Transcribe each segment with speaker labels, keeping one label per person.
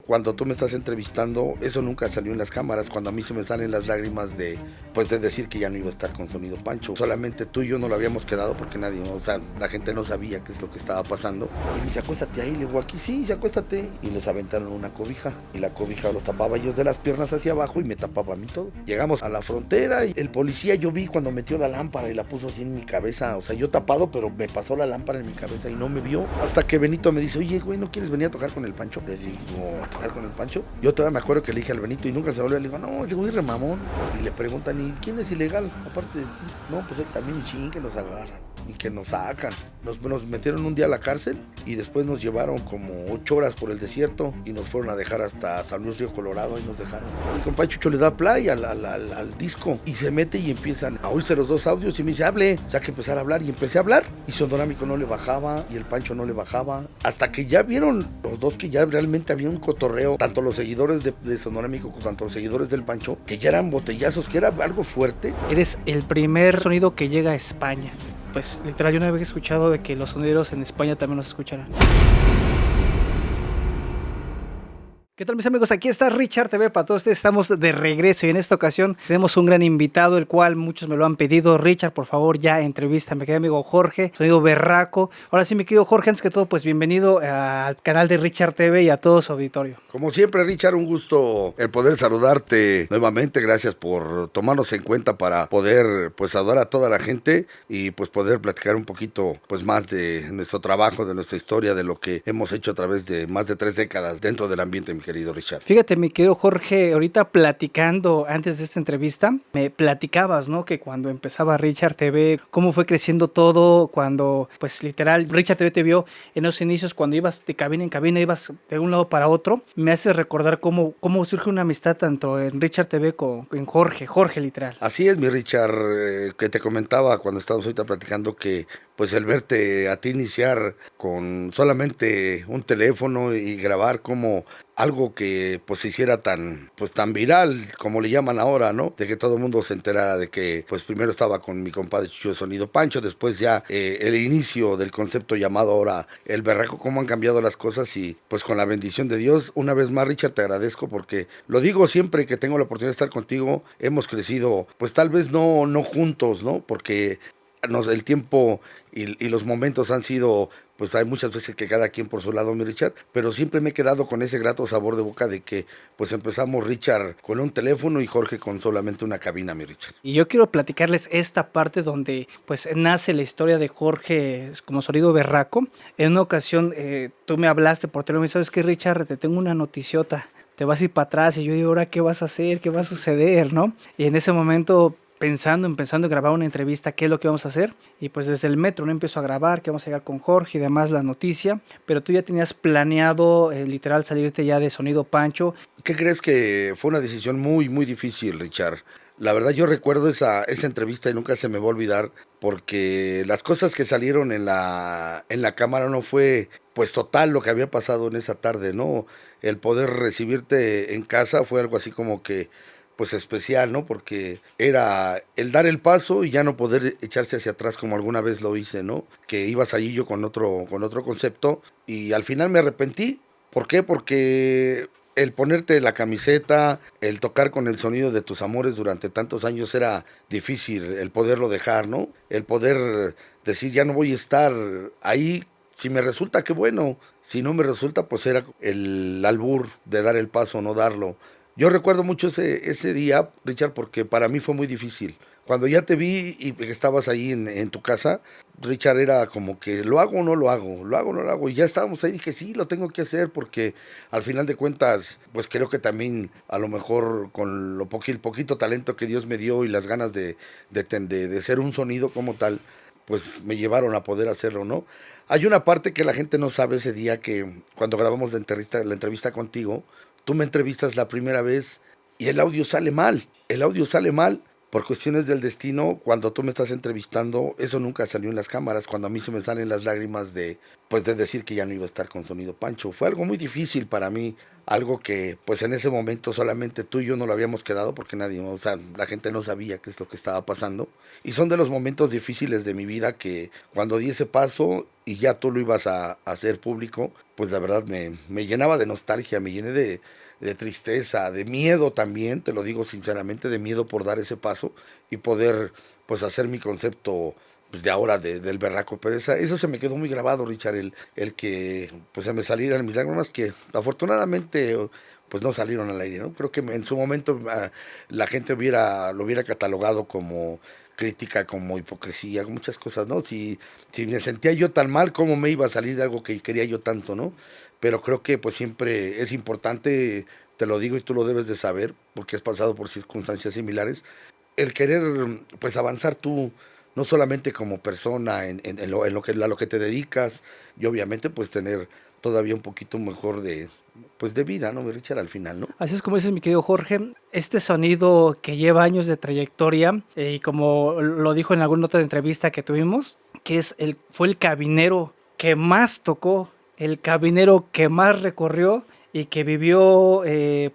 Speaker 1: cuando tú me estás entrevistando, eso nunca salió en las cámaras, cuando a mí se me salen las lágrimas de decir que ya no iba a estar con Sonido Pancho. Solamente tú y yo no lo habíamos quedado porque nadie, o sea, la gente no sabía qué es lo que estaba pasando. Y me dice, acuéstate ahí, le digo, aquí sí, acuéstate. Y les aventaron una cobija, y la cobija los tapaba ellos de las piernas hacia abajo y me tapaba a mí todo. Llegamos a la frontera y el policía, yo vi cuando metió la lámpara y la puso así en mi cabeza, o sea, yo tapado, pero me pasó la lámpara en mi cabeza y no me vio. Hasta que Benito me dice, oye, güey, ¿no quieres venir a tocar con el Pancho? Le digo, ¿a tocar con el Pancho? Yo todavía me acuerdo que le dije al Benito y nunca se volvió, le digo, no, ese güey es remamón. Y le preguntan, ¿y quién es ilegal aparte de ti? No, pues él también, y ching, que nos agarran y que nos sacan. Nos metieron un día a la cárcel y después nos llevaron como 8 horas por el desierto y nos fueron a dejar hasta San Luis Río Colorado y nos dejaron. Mi compa Chucho le da play al disco y se mete y empiezan a oírse los dos audios y me dice, hable, o sea que empezar a hablar, y empecé a hablar y Sonorámico no le bajaba y el Pancho no le bajaba, hasta que ya vieron los dos que ya realmente había un cotorreo, tanto los seguidores de Sonorámico como tanto los seguidores del Pancho, que ya eran botellazos, que era algo fuerte.
Speaker 2: Eres el primer sonido que llega a España. Pues literal, yo no había escuchado de que los sonideros en España también los escucharan. ¿Qué tal, mis amigos? Aquí está Richard TV para todos ustedes. Estamos de regreso y en esta ocasión tenemos un gran invitado, el cual muchos me lo han pedido. Richard, por favor, ya entrevístame. Me quedé amigo Jorge, sonido berraco. Ahora sí, mi querido Jorge, antes que todo, pues bienvenido al canal de Richard TV y a todo su auditorio.
Speaker 1: Como siempre, Richard, un gusto el poder saludarte nuevamente. Gracias por tomarnos en cuenta para poder, pues, saludar a toda la gente y, pues, poder platicar un poquito, pues, más de nuestro trabajo, de nuestra historia, de lo que hemos hecho a través de más de 3 décadas dentro del ambiente, mi querido Richard.
Speaker 2: Fíjate, mi querido Jorge, ahorita platicando antes de esta entrevista, me platicabas, ¿no? Que cuando empezaba Richard TV, cómo fue creciendo todo, cuando, pues literal, Richard TV te vio en los inicios, cuando ibas de cabina en cabina, ibas de un lado para otro. Me hace recordar cómo surge una amistad tanto en Richard TV como en Jorge literal.
Speaker 1: Así es, mi Richard, que te comentaba cuando estábamos ahorita platicando que, pues, el verte a ti iniciar con solamente un teléfono y grabar como algo que, pues, se hiciera tan viral, como le llaman ahora, ¿no? De que todo el mundo se enterara de que, pues, primero estaba con mi compadre Chucho de Sonido Pancho, después ya el inicio del concepto llamado ahora el berraco, cómo han cambiado las cosas. Y, pues, con la bendición de Dios, una vez más, Richard, te agradezco porque lo digo siempre que tengo la oportunidad de estar contigo. Hemos crecido, pues, tal vez no juntos, ¿no? Porque el tiempo y los momentos han sido, pues, hay muchas veces que cada quien por su lado, mi Richard, pero siempre me he quedado con ese grato sabor de boca de que, pues, empezamos Richard con un teléfono y Jorge con solamente una cabina, mi Richard.
Speaker 2: Y yo quiero platicarles esta parte donde, pues, nace la historia de Jorge como sonido berraco. En una ocasión tú me hablaste por teléfono y sabes que, Richard, te tengo una noticiota, te vas a ir para atrás. Y yo digo, ¿ahora qué vas a hacer? ¿Qué va a suceder? ¿No? Y en ese momento, empezando a grabar una entrevista, qué es lo que vamos a hacer, y pues desde el metro no empiezo a grabar, que vamos a llegar con Jorge y demás la noticia, pero tú ya tenías planeado literal salirte ya de Sonido Pancho.
Speaker 1: ¿Qué crees? Que fue una decisión muy difícil, Richard. La verdad, yo recuerdo esa entrevista y nunca se me va a olvidar, porque las cosas que salieron en la cámara no fue, pues, total lo que había pasado en esa tarde, ¿no? El poder recibirte en casa fue algo así como que, pues, especial, ¿no? Porque era el dar el paso y ya no poder echarse hacia atrás como alguna vez lo hice, ¿no? Que ibas allí yo con otro concepto y al final me arrepentí. ¿Por qué? Porque el ponerte la camiseta, el tocar con el sonido de tus amores durante tantos años era difícil, el poderlo dejar, ¿no? El poder decir, ya no voy a estar ahí. Si me resulta, qué bueno. Si no me resulta, pues era el albur de dar el paso, no darlo. Yo recuerdo mucho ese día, Richard, porque para mí fue muy difícil. Cuando ya te vi y que estabas ahí en tu casa, Richard, era como que, ¿lo hago o no lo hago? ¿Lo hago o no lo hago? Y ya estábamos ahí, dije, sí, lo tengo que hacer, porque al final de cuentas, pues creo que también, a lo mejor, con el poquito talento que Dios me dio y las ganas de ser un sonido como tal, pues me llevaron a poder hacerlo, ¿no? Hay una parte que la gente no sabe ese día, que cuando grabamos la entrevista contigo, tú me entrevistas la primera vez y el audio sale mal. El audio sale mal por cuestiones del destino. Cuando tú me estás entrevistando, eso nunca salió en las cámaras. Cuando a mí se me salen las lágrimas de decir que ya no iba a estar con Sonido Pancho. Fue algo muy difícil para mí algo que pues en ese momento solamente tú y yo no lo habíamos quedado porque nadie, o sea, la gente no sabía qué es lo que estaba pasando. Y son de los momentos difíciles de mi vida que cuando di ese paso y ya tú lo ibas a hacer público, pues la verdad me llenaba de nostalgia, me llené de tristeza, de miedo también, te lo digo sinceramente, de miedo por dar ese paso y poder pues hacer mi concepto pues de ahora del berraco, pero eso se me quedó muy grabado, Richard, el que pues se me salieran mis lágrimas que afortunadamente pues no salieron al aire, ¿no? Creo que en su momento la gente lo hubiera catalogado como crítica, como hipocresía, como muchas cosas, ¿no? Si me sentía yo tan mal, ¿cómo me iba a salir de algo que quería yo tanto, ¿no? Pero creo que pues siempre es importante, te lo digo y tú lo debes de saber, porque has pasado por circunstancias similares, el querer pues avanzar tú, no solamente como persona a lo que te dedicas, y obviamente pues tener todavía un poquito mejor pues de vida, ¿no, Richard? Al final, ¿no?
Speaker 2: Así es como dices, mi querido Jorge, este sonido que lleva años de trayectoria, y como lo dijo en alguna otra entrevista que tuvimos, que fue el cabinero que más tocó, el cabinero que más recorrió y que vivió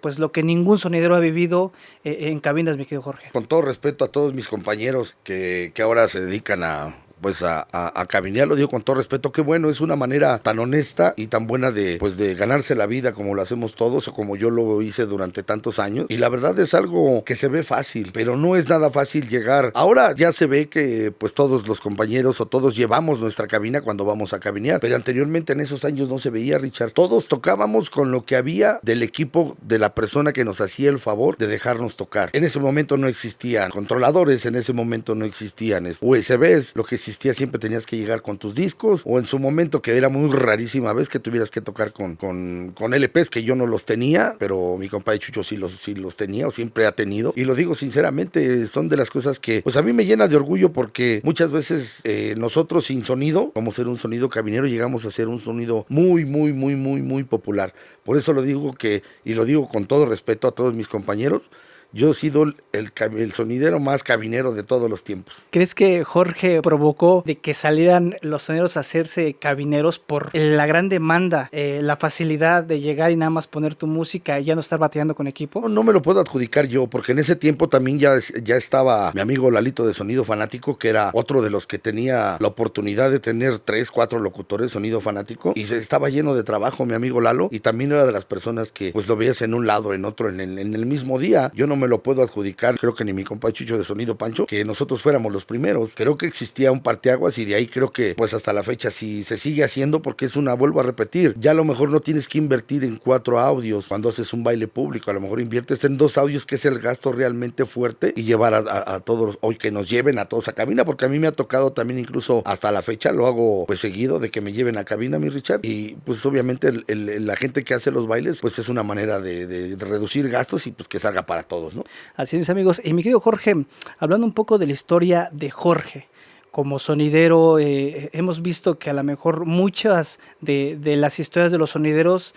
Speaker 2: pues lo que ningún sonidero ha vivido en cabinas, mi querido Jorge.
Speaker 1: Con todo respeto a todos mis compañeros que ahora se dedican pues a cabinear, lo digo con todo respeto, qué bueno, es una manera tan honesta y tan buena pues de ganarse la vida como lo hacemos todos o como yo lo hice durante tantos años, y la verdad es algo que se ve fácil, pero no es nada fácil llegar. Ahora ya se ve que pues todos los compañeros o todos llevamos nuestra cabina cuando vamos a cabinear, pero anteriormente en esos años no se veía, Richard, todos tocábamos con lo que había del equipo de la persona que nos hacía el favor de dejarnos tocar. En ese momento no existían controladores, en ese momento no existían USBs, lo que existía siempre tenías que llegar con tus discos, o en su momento, que era muy rarísima vez que tuvieras que tocar con LPs, que yo no los tenía, pero mi compadre Chucho sí los tenía o siempre ha tenido, y lo digo sinceramente, son de las cosas que pues a mí me llena de orgullo, porque muchas veces nosotros sin sonido, como ser un sonido cabinero, llegamos a ser un sonido muy, muy, muy, muy, muy popular. Por eso lo digo y lo digo con todo respeto a todos mis compañeros, yo he sido el sonidero más cabinero de todos los tiempos.
Speaker 2: ¿Crees que Jorge provocó de que salieran los sonideros a hacerse cabineros por la gran demanda, la facilidad de llegar y nada más poner tu música y ya no estar batallando con equipo?
Speaker 1: No me lo puedo adjudicar yo, porque en ese tiempo también ya estaba mi amigo Lalito de Sonido Fanático, que era otro de los que tenía la oportunidad de tener 3, 4 locutores Sonido Fanático, y se estaba lleno de trabajo mi amigo Lalo, y también era de las personas que pues lo veías en un lado, en otro, en el mismo día. Yo no me lo puedo adjudicar, creo que ni mi compa Chucho de Sonido Pancho, que nosotros fuéramos los primeros. Creo que existía un parteaguas y de ahí creo que pues hasta la fecha sí se sigue haciendo, porque vuelvo a repetir, ya a lo mejor no tienes que invertir en 4 audios cuando haces un baile público, a lo mejor inviertes en 2 audios, que es el gasto realmente fuerte, y llevar a todos, o que nos lleven a todos a cabina, porque a mí me ha tocado también, incluso hasta la fecha lo hago pues seguido, de que me lleven a cabina, mi Richard, y pues obviamente la gente que hace los bailes pues es una manera de reducir gastos y pues que salga para todos, ¿no?
Speaker 2: Así es, mis amigos. Y mi querido Jorge, hablando un poco de la historia de Jorge como sonidero, hemos visto que a lo mejor muchas de las historias de los sonideros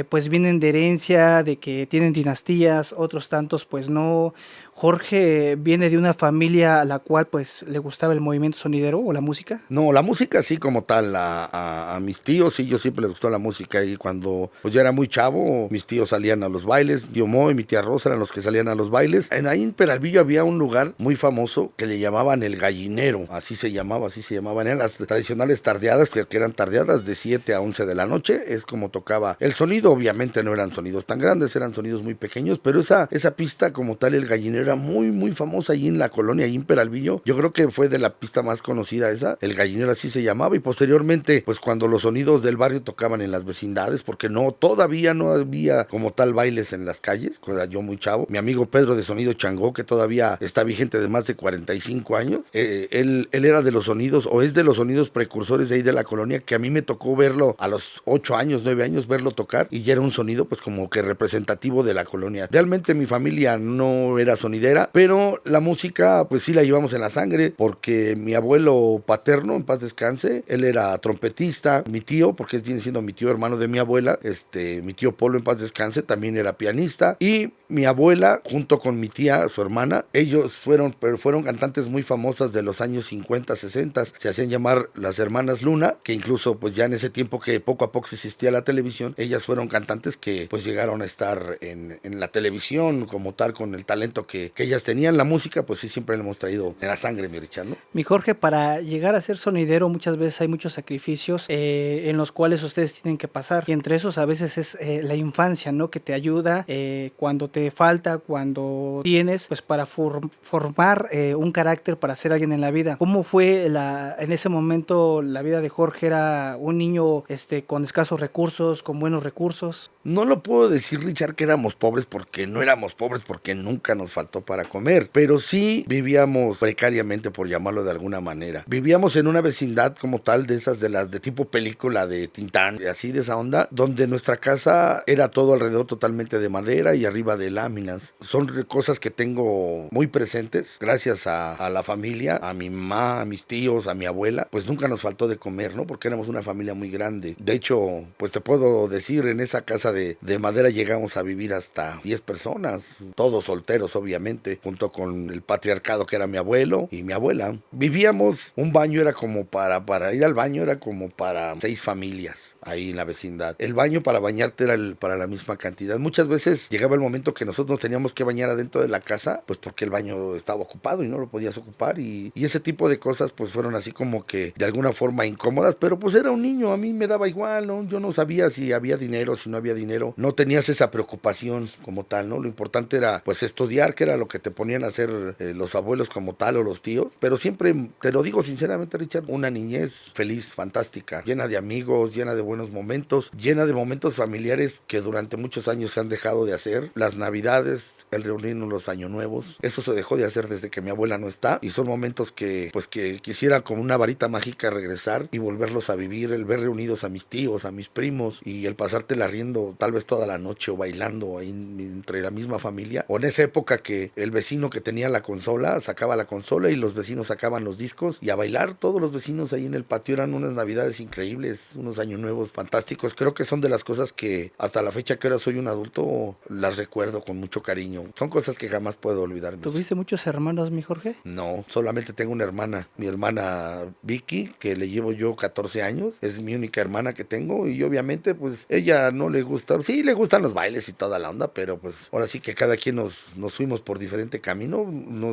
Speaker 2: pues vienen de herencia, de que tienen dinastías, otros tantos pues no. Jorge viene de una familia a la cual pues le gustaba el movimiento sonidero o la música.
Speaker 1: No, la música sí como tal, a mis tíos sí, yo siempre les gustó la música, y cuando pues yo era muy chavo, mis tíos salían a los bailes, tío Mo y mi tía Rosa eran los que salían a los bailes. Ahí en Peralvillo había un lugar muy famoso que le llamaban El Gallinero, así se llamaban, eran las tradicionales tardeadas, que eran tardeadas de 7 a 11 de la noche, es como tocaba el sonido. Obviamente no eran sonidos tan grandes, eran sonidos muy pequeños, pero esa pista como tal, El Gallinero, era muy, muy famosa ahí en la colonia, ahí en Peralvillo. Yo creo que fue de la pista más conocida esa, El Gallinero así se llamaba, y posteriormente, pues cuando los sonidos del barrio tocaban en las vecindades, porque todavía no había como tal bailes en las calles, cuando era yo muy chavo. Mi amigo Pedro de Sonido Changó, que todavía está vigente de más de 45 años, él era de los sonidos, o es de los sonidos precursores de ahí de la colonia, que a mí me tocó verlo a los 8 años, 9 años, verlo tocar, y ya era un sonido pues como que representativo de la colonia. Realmente mi familia no era sonidera, pero la música pues sí la llevamos en la sangre, porque mi abuelo paterno, en paz descanse, él era trompetista. Mi tío, porque viene siendo mi tío hermano de mi abuela, mi tío Polo, en paz descanse, también era pianista, y mi abuela junto con mi tía, su hermana, ellos fueron cantantes muy famosas de los años 50, 60, se hacían llamar las hermanas Luna, que incluso pues ya en ese tiempo que poco a poco existía la televisión, ellas fueron fueron cantantes que pues llegaron a estar en la televisión como tal, con el talento que ellas tenían. La música pues sí siempre le hemos traído en la sangre, mi Richard, ¿no?
Speaker 2: Mi Jorge, para llegar a ser sonidero muchas veces hay muchos sacrificios en los cuales ustedes tienen que pasar, y entre esos a veces es la infancia, ¿no? Que te ayuda cuando te falta, cuando tienes, pues para formar un carácter para ser alguien en la vida. ¿Cómo fue en ese momento la vida de Jorge? ¿Era un niño con escasos recursos, con buenos recursos?
Speaker 1: No lo puedo decir, Richard, que éramos pobres, porque no éramos pobres, porque nunca nos faltó para comer, pero sí vivíamos precariamente, por llamarlo de alguna manera. Vivíamos en una vecindad como tal, de esas de las de tipo película de Tintán, así de esa onda, donde nuestra casa era todo alrededor totalmente de madera y arriba de láminas. Son cosas que tengo muy presentes, gracias a la familia, a mi mamá, a mis tíos, a mi abuela, pues nunca nos faltó de comer, ¿no? Porque éramos una familia muy grande. De hecho, pues te puedo decir, en esa casa de madera llegamos a vivir hasta 10 personas, todos solteros obviamente, junto con el patriarcado que era mi abuelo y mi abuela. Vivíamos, un baño era como para ir al baño era como para 6 familias ahí en la vecindad. El baño para bañarte era para la misma cantidad. Muchas veces llegaba el momento que nosotros nos teníamos que bañar adentro de la casa, pues porque el baño estaba ocupado y no lo podías ocupar, y ese tipo de cosas pues fueron así como que de alguna forma incómodas, pero pues era un niño, a mí me daba igual, ¿no? Yo no sabía si había dinero, si no había dinero, no tenías esa preocupación como tal, ¿no? Lo importante era pues estudiar, que era lo que te ponían a hacer los abuelos como tal o los tíos, pero siempre, te lo digo sinceramente, Richard, una niñez feliz, fantástica, llena de amigos, llena de buenos momentos, llena de momentos familiares que durante muchos años se han dejado de hacer. Las navidades, el reunirnos, los años nuevos, eso se dejó de hacer desde que mi abuela no está, y son momentos que pues que quisiera con una varita mágica regresar y volverlos a vivir, el ver reunidos a mis tíos, a mis primos, y el pasártela riendo tal vez toda la noche o bailando ahí entre la misma familia. O en esa época que el vecino que tenía la consola sacaba la consola y los vecinos sacaban los discos, y a bailar todos los vecinos ahí en el patio. Eran unas navidades increíbles, unos años nuevos fantásticos. Creo que son de las cosas que hasta la fecha que ahora soy un adulto las recuerdo con mucho cariño. Son cosas que jamás puedo olvidar.
Speaker 2: ¿Tuviste muchos hermanos, mi Jorge?
Speaker 1: No, solamente tengo una hermana, mi hermana Vicky, que le llevo yo 14 años, es mi única hermana que tengo, y obviamente pues ella no le gusta, sí le gustan los bailes y toda la onda, pero pues ahora sí que cada quien nos fuimos por diferente camino,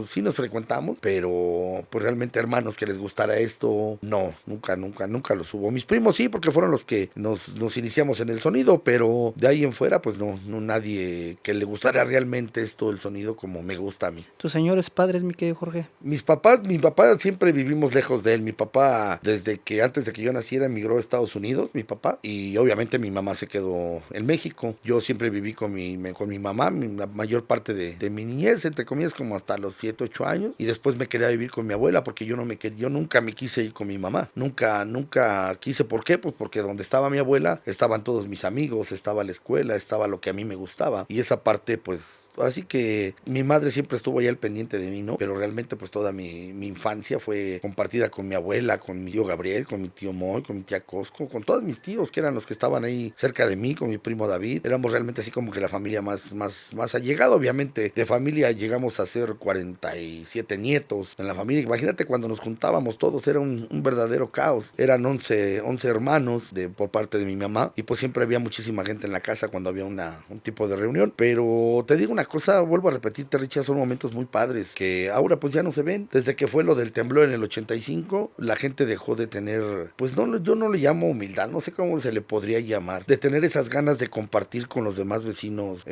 Speaker 1: sí nos frecuentamos, pero pues realmente hermanos que les gustara esto, no, nunca los hubo. Mis primos sí, porque fueron los que nos iniciamos en el sonido, pero de ahí en fuera pues no nadie que le gustara realmente esto, el sonido, como me gusta a mí.
Speaker 2: ¿Tus señores padres, mi querido Jorge?
Speaker 1: Mi papá siempre vivimos lejos de él. Mi papá, desde que antes de que yo naciera, emigró a Estados Unidos, mi papá, y obviamente mi mamá se quedó en México. Yo siempre viví con mi mamá, la mayor parte de mi niñez, entre comillas, como hasta los 7, 8 años, y después me quedé a vivir con mi abuela, porque yo nunca me quise ir con mi mamá, nunca quise. ¿Por qué? Pues porque donde estaba mi abuela estaban todos mis amigos, estaba la escuela, estaba lo que a mí me gustaba, y esa parte pues, así que mi madre siempre estuvo ahí al pendiente de mí, ¿no? Pero realmente pues toda mi infancia fue compartida con mi abuela, con mi tío Gabriel, con mi tío Moy, con mi tía Cosco, con todos mis tíos que eran los que estaban ahí cerca de mí, con mi primo David. Éramos realmente así como que la familia más allegada. Obviamente de familia llegamos a ser 47 nietos en la familia. Imagínate, cuando nos juntábamos todos era un verdadero caos. Eran 11 hermanos por parte de mi mamá, y pues siempre había muchísima gente en la casa cuando había un tipo de reunión. Pero te digo una cosa, vuelvo a repetirte, Richard, son momentos muy padres que ahora pues ya no se ven. Desde que fue lo del temblor en el 85, la gente dejó de tener, pues no, yo no le llamo humildad, no sé cómo se le podría llamar, de tener esas ganas de compartir con los demás vecinos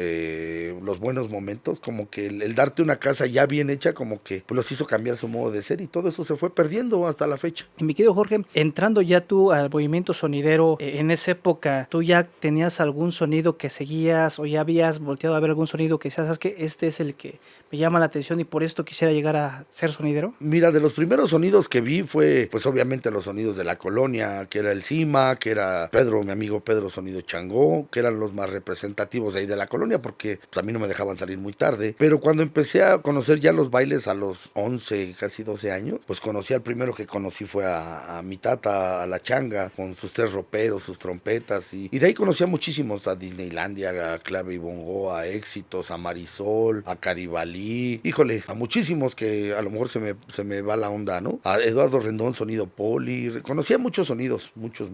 Speaker 1: los buenos momentos, como que el darte una casa ya bien hecha, como que pues los hizo cambiar su modo de ser, y todo eso se fue perdiendo hasta la fecha.
Speaker 2: Y mi querido Jorge, entrando ya tú al movimiento sonidero, en esa época, ¿tú ya tenías algún sonido que seguías, o ya habías volteado a ver algún sonido que sabes que este es el que me llama la atención y por esto quisiera llegar a ser sonidero?
Speaker 1: Mira, de los primeros sonidos que vi fue pues obviamente los sonidos de la colonia, que era el Cima, que era Pedro, mi amigo Pedro Sonido Changó, que eran los más representativos de ahí de la colonia, porque pues, a mí no me dejaban salir muy tarde. Pero cuando empecé a conocer ya los bailes a los 11, casi 12 años, pues conocí, al primero que conocí fue a mi tata, a la changa, con sus 3 roperos, sus trompetas, y de ahí conocí a muchísimos, a Disneylandia, a Clave y Bongo, a Éxitos, a Marisol, a Caribalí, híjole, a muchísimos que a lo mejor se me va la onda, ¿no? A Eduardo Rendón, Sonido Poli, conocía muchos sonidos, muchos,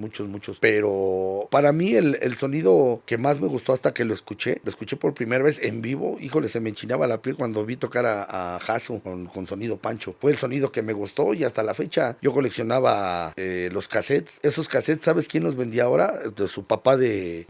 Speaker 1: pero para mí el el sonido que más me gustó hasta que lo escuché por primera vez en vivo, híjole, se me enchinaba la piel cuando vi tocar a Jasso con sonido Pancho. Fue el sonido que me gustó y hasta la fecha yo coleccionaba los cassettes. Esos cassettes, ¿sabes quién los vendía ahora? De su papá de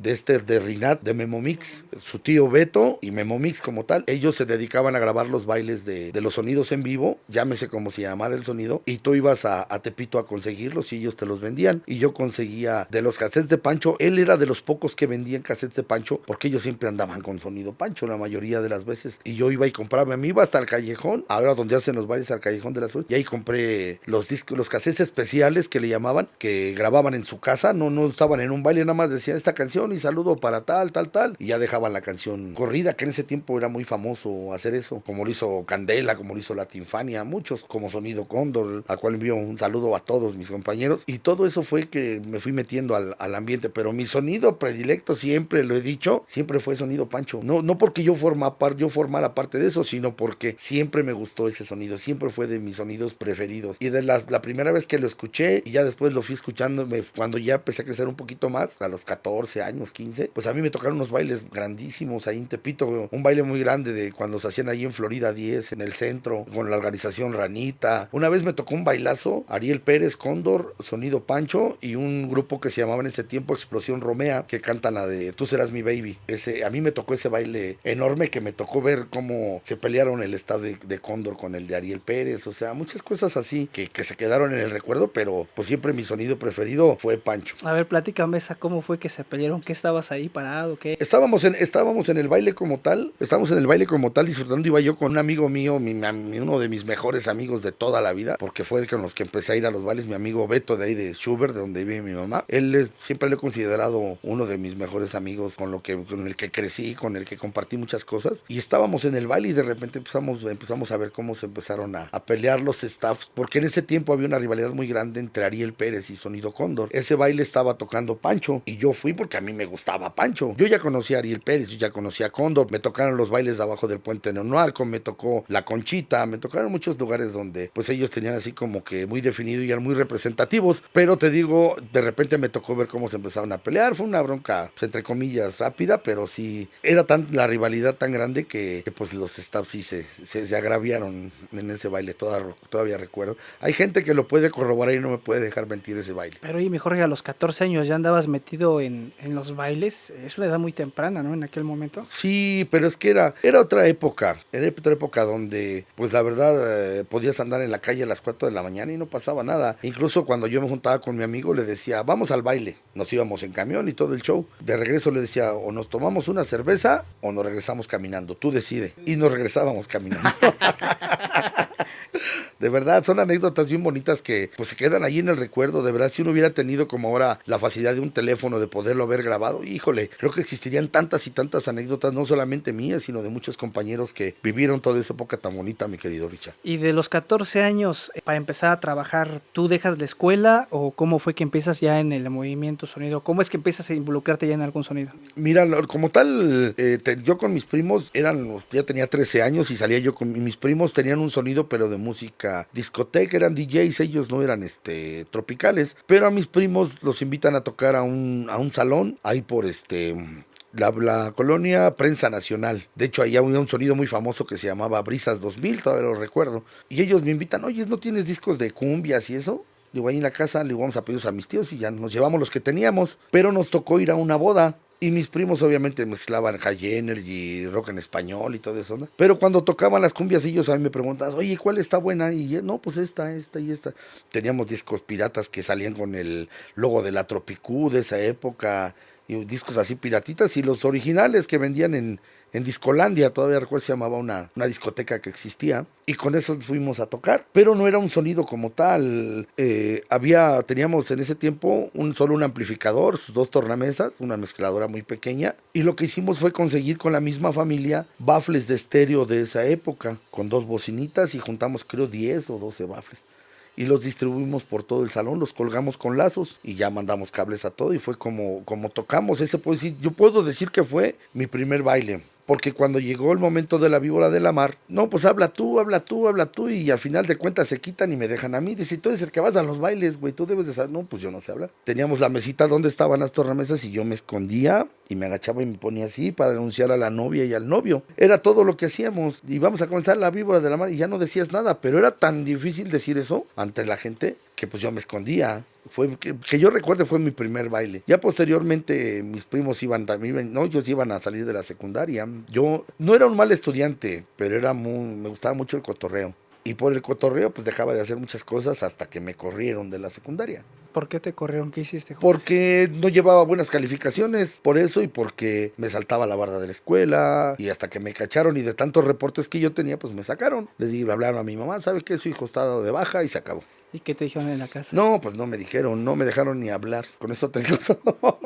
Speaker 1: Rinat, de Memo Mix, su tío Beto y Memo Mix como tal. Ellos se dedicaban a grabar los bailes de los sonidos en vivo, llámese como se llamara el sonido, y tú ibas a Tepito a conseguirlos y ellos te los vendían. Y yo conseguía de los cassettes de Pancho. Él era de los pocos que vendían cassettes de Pancho, porque ellos siempre andaban con sonido Pancho la mayoría de las veces. Y yo iba y compraba, me iba hasta el callejón, ahora donde hacen los bailes, al Callejón de las Flores, y ahí compré los discos, los cassettes especiales que le llamaban, que grababan en su casa, no estaban en un baile, nada más decían esta canción y saludo para tal, y ya dejaban la canción corrida, que en ese tiempo era muy famoso hacer eso, como lo hizo Candela, como lo hizo Latinfania, muchos, como Sonido Cóndor, al cual envío un saludo a todos mis compañeros, y todo eso fue que me fui metiendo al ambiente, pero mi sonido predilecto, siempre lo he dicho, siempre fue sonido Pancho, no porque yo formara parte de eso, sino porque siempre me gustó ese sonido, siempre fue de mis sonidos preferidos, y de la primera vez que lo escuché, y ya después lo fui escuchando, cuando ya empecé a crecer un poquito más, a los 14 años, 15, pues a mí me tocaron unos bailes grandísimos ahí en Tepito, un baile muy grande de cuando se hacían ahí en Florida 10, en el centro, con la organización Ranita. Una vez me tocó un bailazo, Ariel Pérez, Cóndor, Sonido Pancho, y un grupo que se llamaba en ese tiempo Explosión Romea, que cantan la de Tú serás mi baby. A mí me tocó ese baile enorme, que me tocó ver cómo se pelearon el staff de Cóndor con el de Ariel Pérez, o sea, muchas cosas así que se quedaron en el recuerdo, pero pues siempre mi sonido preferido fue Pancho.
Speaker 2: A ver, platícame esa, ¿cómo fue que se pelearon? ¿Qué estabas ahí parado? ¿Qué?
Speaker 1: Estábamos en el baile como tal, disfrutando, iba yo con un amigo mío, uno de mis mejores amigos de toda la vida, porque fue con los que empecé a ir a los bailes, mi amigo Beto de ahí de Schubert, de donde vive mi mamá. Siempre lo he considerado uno de mis mejores amigos, con el que crecí, con el que compartí muchas cosas, y estábamos en el baile y de repente empezamos a ver cómo se empezaron a pelear los staffs, porque en ese tiempo había una rivalidad muy grande entre Ariel Pérez y Sonido Cóndor. Ese baile estaba tocando Pancho y yo fui porque a mí me gustaba Pancho. Yo ya conocía a Ariel Pérez, yo ya conocía a Cóndor, me tocaron los bailes de abajo del puente Neonoarco, me tocó La Conchita, me tocaron muchos lugares donde pues ellos tenían así como que muy definido y eran muy representativos, pero te digo, de repente me tocó ver cómo se empezaron a pelear. Fue una bronca, pues, entre comillas, rápida, pero sí era la rivalidad tan grande que pues los staffs sí se agraviaron en ese baile, todavía recuerdo. Hay gente que lo puede corroborar y no me puede dejar mentir ese baile.
Speaker 2: Pero oye, mi Jorge, a los 14 años ya andabas metido en los bailes, es una edad muy temprana, ¿no? En aquel momento.
Speaker 1: Sí, pero es que era otra época donde, pues la verdad, podías andar en la calle a las 4 de la mañana y no pasaba nada. Incluso cuando yo me juntaba con mi amigo, le decía, vamos al baile. Nos íbamos en camión y todo el show. De regreso le decía, o nos tomamos una cerveza o nos regresamos caminando, tú decide. Y nos regresábamos caminando. De verdad, son anécdotas bien bonitas que pues se quedan ahí en el recuerdo. De verdad, si uno hubiera tenido como ahora la facilidad de un teléfono, de poderlo haber grabado, híjole, creo que existirían tantas y tantas anécdotas, no solamente mías, sino de muchos compañeros que vivieron toda esa época tan bonita, mi querido Richard.
Speaker 2: Y de los 14 años, para empezar a trabajar, ¿tú dejas la escuela o cómo fue que empiezas ya en el movimiento sonido? ¿Cómo es que empiezas a involucrarte ya en algún sonido?
Speaker 1: Mira, como tal, yo con mis primos, ya tenía 13 años y salía yo con mis primos, tenían un sonido pero de música discoteca, eran DJs, ellos no eran tropicales, pero a mis primos los invitan a tocar a un salón, ahí por la colonia Prensa Nacional. De hecho, ahí había un sonido muy famoso que se llamaba Brisas 2000, todavía lo recuerdo. Y ellos me invitan, oye, ¿no tienes discos de cumbias y eso? Digo, ahí en la casa le vamos a pedir a mis tíos y ya nos llevamos los que teníamos, pero nos tocó ir a una boda. Y mis primos obviamente mezclaban High Energy, rock en español y todo eso, ¿no? Pero cuando tocaban las cumbias ellos a mí me preguntaban, oye, ¿cuál está buena? Y yo, no, pues esta y esta. Teníamos discos piratas que salían con el logo de la Tropicú de esa época, y discos así piratitas, y los originales que vendían en Discolandia, todavía recuerdo, se llamaba una discoteca que existía, y con eso fuimos a tocar, pero no era un sonido como tal. Teníamos en ese tiempo solo un amplificador, sus 2 tornamesas, una mezcladora muy pequeña, y lo que hicimos fue conseguir con la misma familia baffles de estéreo de esa época, con 2 bocinitas, y juntamos creo 10 o 12 baffles. Y los distribuimos por todo el salón, los colgamos con lazos y ya mandamos cables a todo, y fue como tocamos. Yo puedo decir que fue mi primer baile. porque cuando llegó el momento de la víbora de la mar, no, pues habla tú, habla tú, habla tú, y al final de cuentas se quitan y me dejan a mí. Dice, tú eres el que vas a los bailes, güey, tú debes de saber. No, pues yo no sé hablar. Teníamos la mesita donde estaban las tornamesas y yo me escondía y me agachaba y me ponía así para denunciar a la novia y al novio. Era todo lo que hacíamos. Y vamos a comenzar la víbora de la mar y ya no decías nada, pero era tan difícil decir eso ante la gente que pues yo me escondía. Que yo recuerde fue mi primer baile. Ya posteriormente mis primos iban también, no, ellos iban a salir de la secundaria. Yo no era un mal estudiante, pero me gustaba mucho el cotorreo. Y por el cotorreo pues dejaba de hacer muchas cosas hasta que me corrieron de la secundaria.
Speaker 2: ¿Por qué te corrieron? ¿Qué hiciste, Jorge?
Speaker 1: Porque no llevaba buenas calificaciones, por eso, y porque me saltaba la barda de la escuela, y hasta que me cacharon, y de tantos reportes que yo tenía, pues me sacaron. Le hablaron a mi mamá, ¿sabe qué? Su hijo está dado de baja, y se acabó.
Speaker 2: ¿Y qué te dijeron en la casa?
Speaker 1: No, pues no me dijeron, no me dejaron ni hablar. Con eso te digo todo.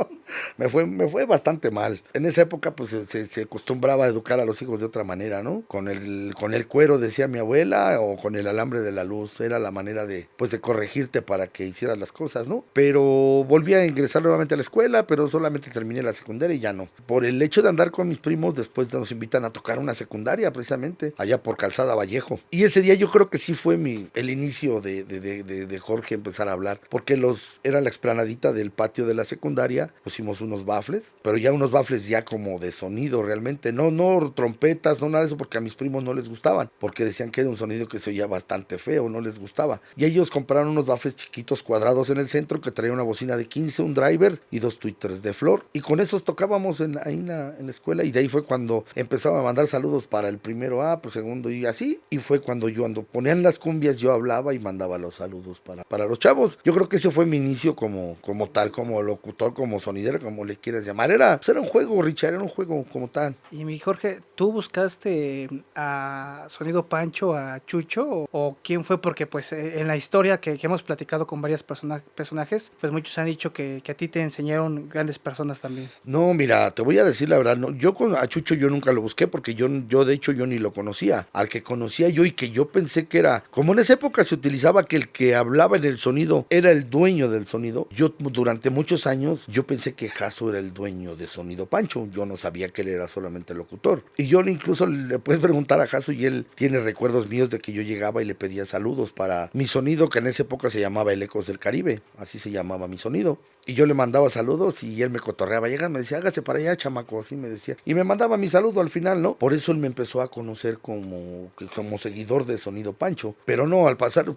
Speaker 1: Me fue bastante mal. En esa época, pues se acostumbraba a educar a los hijos de otra manera, ¿no? Con el cuero, decía mi abuela, o con el alambre de la luz. Era la manera de corregirte para que hicieras las cosas, ¿no? Pero volví a ingresar nuevamente a la escuela, pero solamente terminé la secundaria y ya no. Por el hecho de andar con mis primos, después nos invitan a tocar una secundaria, precisamente, allá por Calzada Vallejo. Y ese día yo creo que sí fue el inicio de Jorge empezar a hablar, porque era la explanadita del patio de la secundaria, pusimos unos bafles, pero ya unos bafles ya como de sonido realmente, no trompetas, no nada de eso, porque a mis primos no les gustaban, porque decían que era un sonido que se oía bastante feo, no les gustaba. Y ellos compraron unos bafles chiquitos cuadrados en el centro que traían una bocina de 15, un driver y 2 tweeters de flor, y con esos tocábamos ahí en la escuela, y de ahí fue cuando empezaba a mandar saludos para el primero A, pues segundo y así, y fue cuando ponían las cumbias, yo hablaba y mandaba los saludos para los chavos. Yo creo que ese fue mi inicio como tal, como locutor, como sonidero, como le quieras llamar. Era un juego, Richard, era un juego como tal.
Speaker 2: Y mi Jorge, ¿tú buscaste a Sonido Pancho, a Chucho, o quién fue? Porque pues en la historia que hemos platicado con varios personajes, pues muchos han dicho que a ti te enseñaron grandes personas también.
Speaker 1: No, mira, te voy a decir la verdad, no, a Chucho yo nunca lo busqué porque yo de hecho yo ni lo conocía. Al que conocía yo y que yo pensé que era, como en esa época se utilizaba que el que hablaba en el sonido era el dueño del sonido, yo durante muchos años yo pensé que Jaso era el dueño de Sonido Pancho, yo no sabía que él era solamente el locutor. Y yo incluso le puedes preguntar a Jaso y él tiene recuerdos míos de que yo llegaba y le pedía saludos para mi sonido, que en esa época se llamaba El Ecos del Caribe, así se llamaba mi sonido. Y yo le mandaba saludos y él me cotorreaba, llega, me decía, hágase para allá, chamaco, así me decía. Y me mandaba mi saludo al final, ¿no? Por eso él me empezó a conocer como seguidor de Sonido Pancho. Pero no,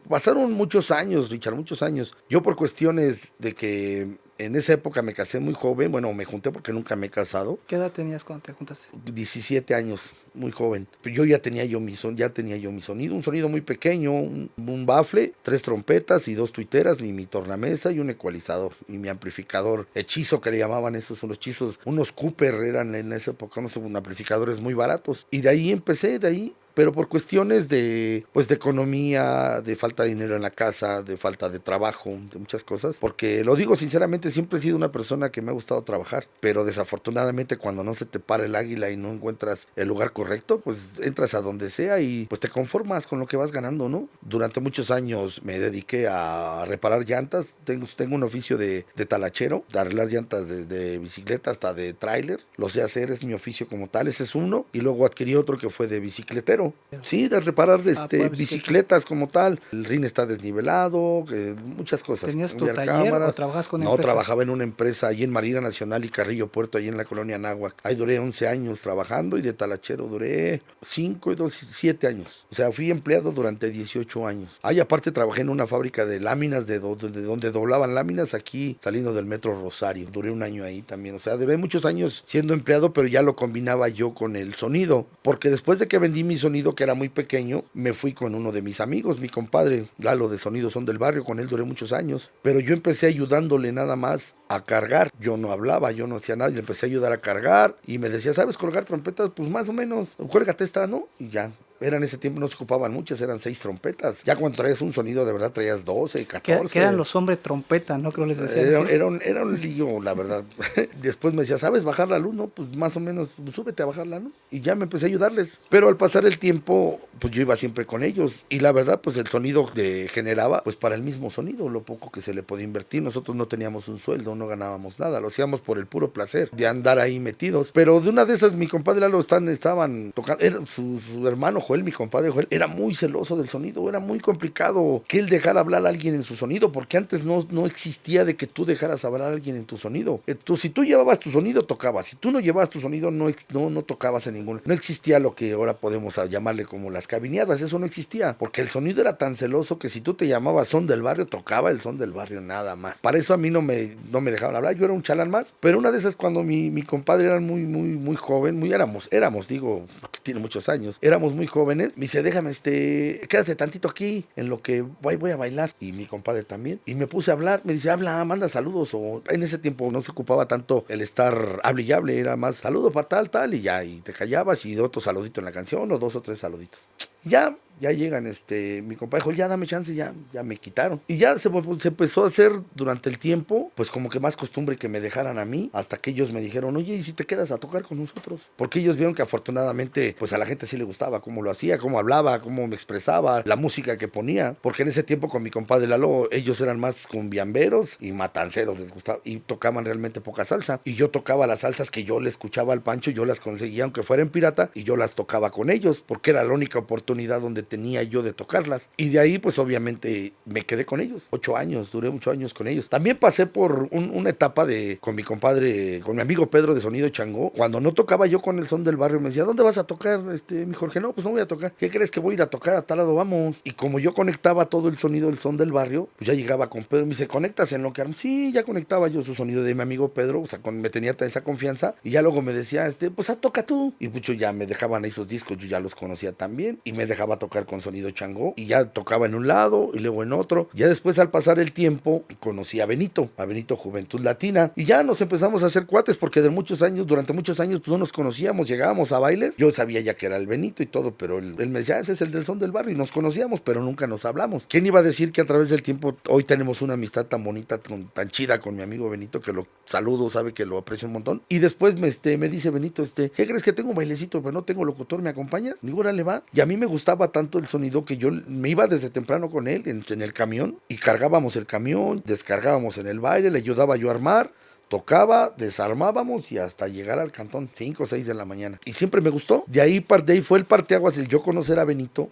Speaker 1: pasaron muchos años, Richard, muchos años. Yo por cuestiones de que en esa época me casé muy joven, bueno, me junté porque nunca me he casado.
Speaker 2: ¿Qué edad tenías cuando te juntaste?
Speaker 1: 17 años, muy joven. Pero yo ya tenía yo mi sonido, un sonido muy pequeño, un bafle, 3 trompetas y 2 tuiteras, y mi tornamesa y un ecualizador, y mi amplificador, hechizo que le llamaban esos, unos hechizos, unos Cooper eran en esa época, unos amplificadores muy baratos. Y de ahí empecé, pero por cuestiones de economía, de falta de dinero en la casa, de falta de trabajo, de muchas cosas, porque lo digo sinceramente, siempre he sido una persona que me ha gustado trabajar, pero desafortunadamente cuando no se te para el águila y no encuentras el lugar correcto, pues entras a donde sea y pues te conformas con lo que vas ganando, ¿no? Durante muchos años me dediqué a reparar llantas, tengo un oficio de talachero, de arreglar llantas desde bicicleta hasta de tráiler, lo sé hacer, es mi oficio como tal, ese es uno, y luego adquirí otro que fue de bicicletero. Sí, de reparar bicicletas como tal. El rin está desnivelado, muchas cosas.
Speaker 2: ¿Tenías tu taller o trabajas con empresa?
Speaker 1: No, trabajaba en una empresa ahí en Marina Nacional y Carrillo Puerto, ahí en la colonia Anáhuac. Ahí duré 11 años trabajando y de talachero duré 7 años. O sea, fui empleado durante 18 años. Ahí aparte trabajé en una fábrica de láminas, de donde doblaban láminas aquí saliendo del Metro Rosario. Duré un año ahí también. O sea, duré muchos años siendo empleado, pero ya lo combinaba yo con el sonido. Porque después de que vendí mi sonido, que era muy pequeño, me fui con uno de mis amigos, mi compadre Lalo de Sonido Son del Barrio, con él duré muchos años, pero yo empecé ayudándole nada más a cargar, yo no hablaba, yo no hacía nada, y le empecé a ayudar a cargar, y me decía, ¿sabes colgar trompetas? Pues más o menos, cuélgate esta, ¿no? Y ya, Era en ese tiempo, no se ocupaban muchas, eran 6 trompetas. Ya cuando traías un sonido de verdad traías 12,
Speaker 2: Que
Speaker 1: 14.
Speaker 2: eran los hombres trompeta, ¿no? Creo les decían
Speaker 1: Era,
Speaker 2: así.
Speaker 1: era un lío, la verdad. Después me decía, ¿sabes bajar la luz? No, pues más o menos, pues, súbete a bajarla, ¿no? Y ya me empecé a ayudarles. Pero al pasar el tiempo, pues yo iba siempre con ellos. Y la verdad, pues el sonido generaba, pues para el mismo sonido, lo poco que se le podía invertir. Nosotros no teníamos un sueldo, no ganábamos nada. Lo hacíamos por el puro placer de andar ahí metidos. Pero de una de esas, mi compadre Lalo estaban tocando. Era su hermano Joel, mi compadre Joel, era muy celoso del sonido. Era muy complicado que él dejara hablar a alguien en su sonido, porque antes no existía de que tú dejaras hablar a alguien en tu sonido. Si tú llevabas tu sonido, tocabas. Si tú no llevabas tu sonido, no tocabas en ningún. No existía lo que ahora podemos llamarle como las cabineadas. Eso no existía, porque el sonido era tan celoso que si tú te llamabas son del barrio, tocaba el son del barrio nada más. Para eso a mí no me dejaban hablar. Yo era un chalán más. Pero una de esas, cuando mi compadre era muy joven, éramos, digo, tiene muchos años, éramos muy jóvenes, me dice, déjame, quédate tantito aquí, en lo que voy a bailar. Y mi compadre también. Y me puse a hablar, me dice, habla, manda saludos. O en ese tiempo no se ocupaba tanto el estar hable y hable, era más saludo para tal, y ya, y te callabas y otro saludito en la canción, o 2 o 3 saluditos. Ya llegan, mi compadre dijo, ya dame chance, ya me quitaron. Y ya se empezó a hacer durante el tiempo, pues como que más costumbre que me dejaran a mí, hasta que ellos me dijeron, oye, ¿y si te quedas a tocar con nosotros? Porque ellos vieron que afortunadamente, pues a la gente sí le gustaba cómo lo hacía, cómo hablaba, cómo me expresaba, la música que ponía. Porque en ese tiempo con mi compadre Lalo, ellos eran más cumbiamberos y matanceros, les gustaba, y tocaban realmente poca salsa. Y yo tocaba las salsas que yo le escuchaba al Pancho, yo las conseguía, aunque fuera en pirata, y yo las tocaba con ellos, porque era la única oportunidad donde tenía yo de tocarlas. Y de ahí pues obviamente me quedé con ellos. 8 años, duré 8 años con ellos. También pasé por una etapa con mi compadre, con mi amigo Pedro de Sonido Changó. Cuando no tocaba yo con el son del barrio, me decía, ¿dónde vas a tocar, mi Jorge? No, pues no voy a tocar. ¿Qué crees que voy a ir a tocar? A tal lado vamos. Y como yo conectaba todo el sonido del son del barrio, pues ya llegaba con Pedro. Me dice, ¿conectas en lo que armo? Sí, ya conectaba yo su sonido de mi amigo Pedro. O sea, me tenía esa confianza. Y ya luego me decía, pues toca tú. Y mucho ya me dejaban esos discos, yo ya los conocía también. Y me dejaba tocar con Sonido Changó, y ya tocaba en un lado y luego en otro. Ya después, al pasar el tiempo, conocí a Benito Juventud Latina, y ya nos empezamos a hacer cuates, porque durante muchos años pues no nos conocíamos, llegábamos a bailes, yo sabía ya que era el Benito y todo, pero él me decía, ese es el del son del barrio, y nos conocíamos, pero nunca nos hablamos. ¿Quién iba a decir que a través del tiempo hoy tenemos una amistad tan bonita, tan chida con mi amigo Benito, que lo saludo, sabe que lo aprecio un montón? Y después me dice Benito, ¿qué crees que tengo un bailecito, pero no tengo locutor, ¿me acompañas? Digo, órale, va. Y a mí me gustaba tanto el sonido que yo me iba desde temprano con él en el camión, y cargábamos el camión, descargábamos en el baile, le ayudaba yo a armar, tocaba, desarmábamos y hasta llegar al cantón, 5 o 6 de la mañana. Y siempre me gustó. De ahí fue el parteaguas el yo conocer a Benito,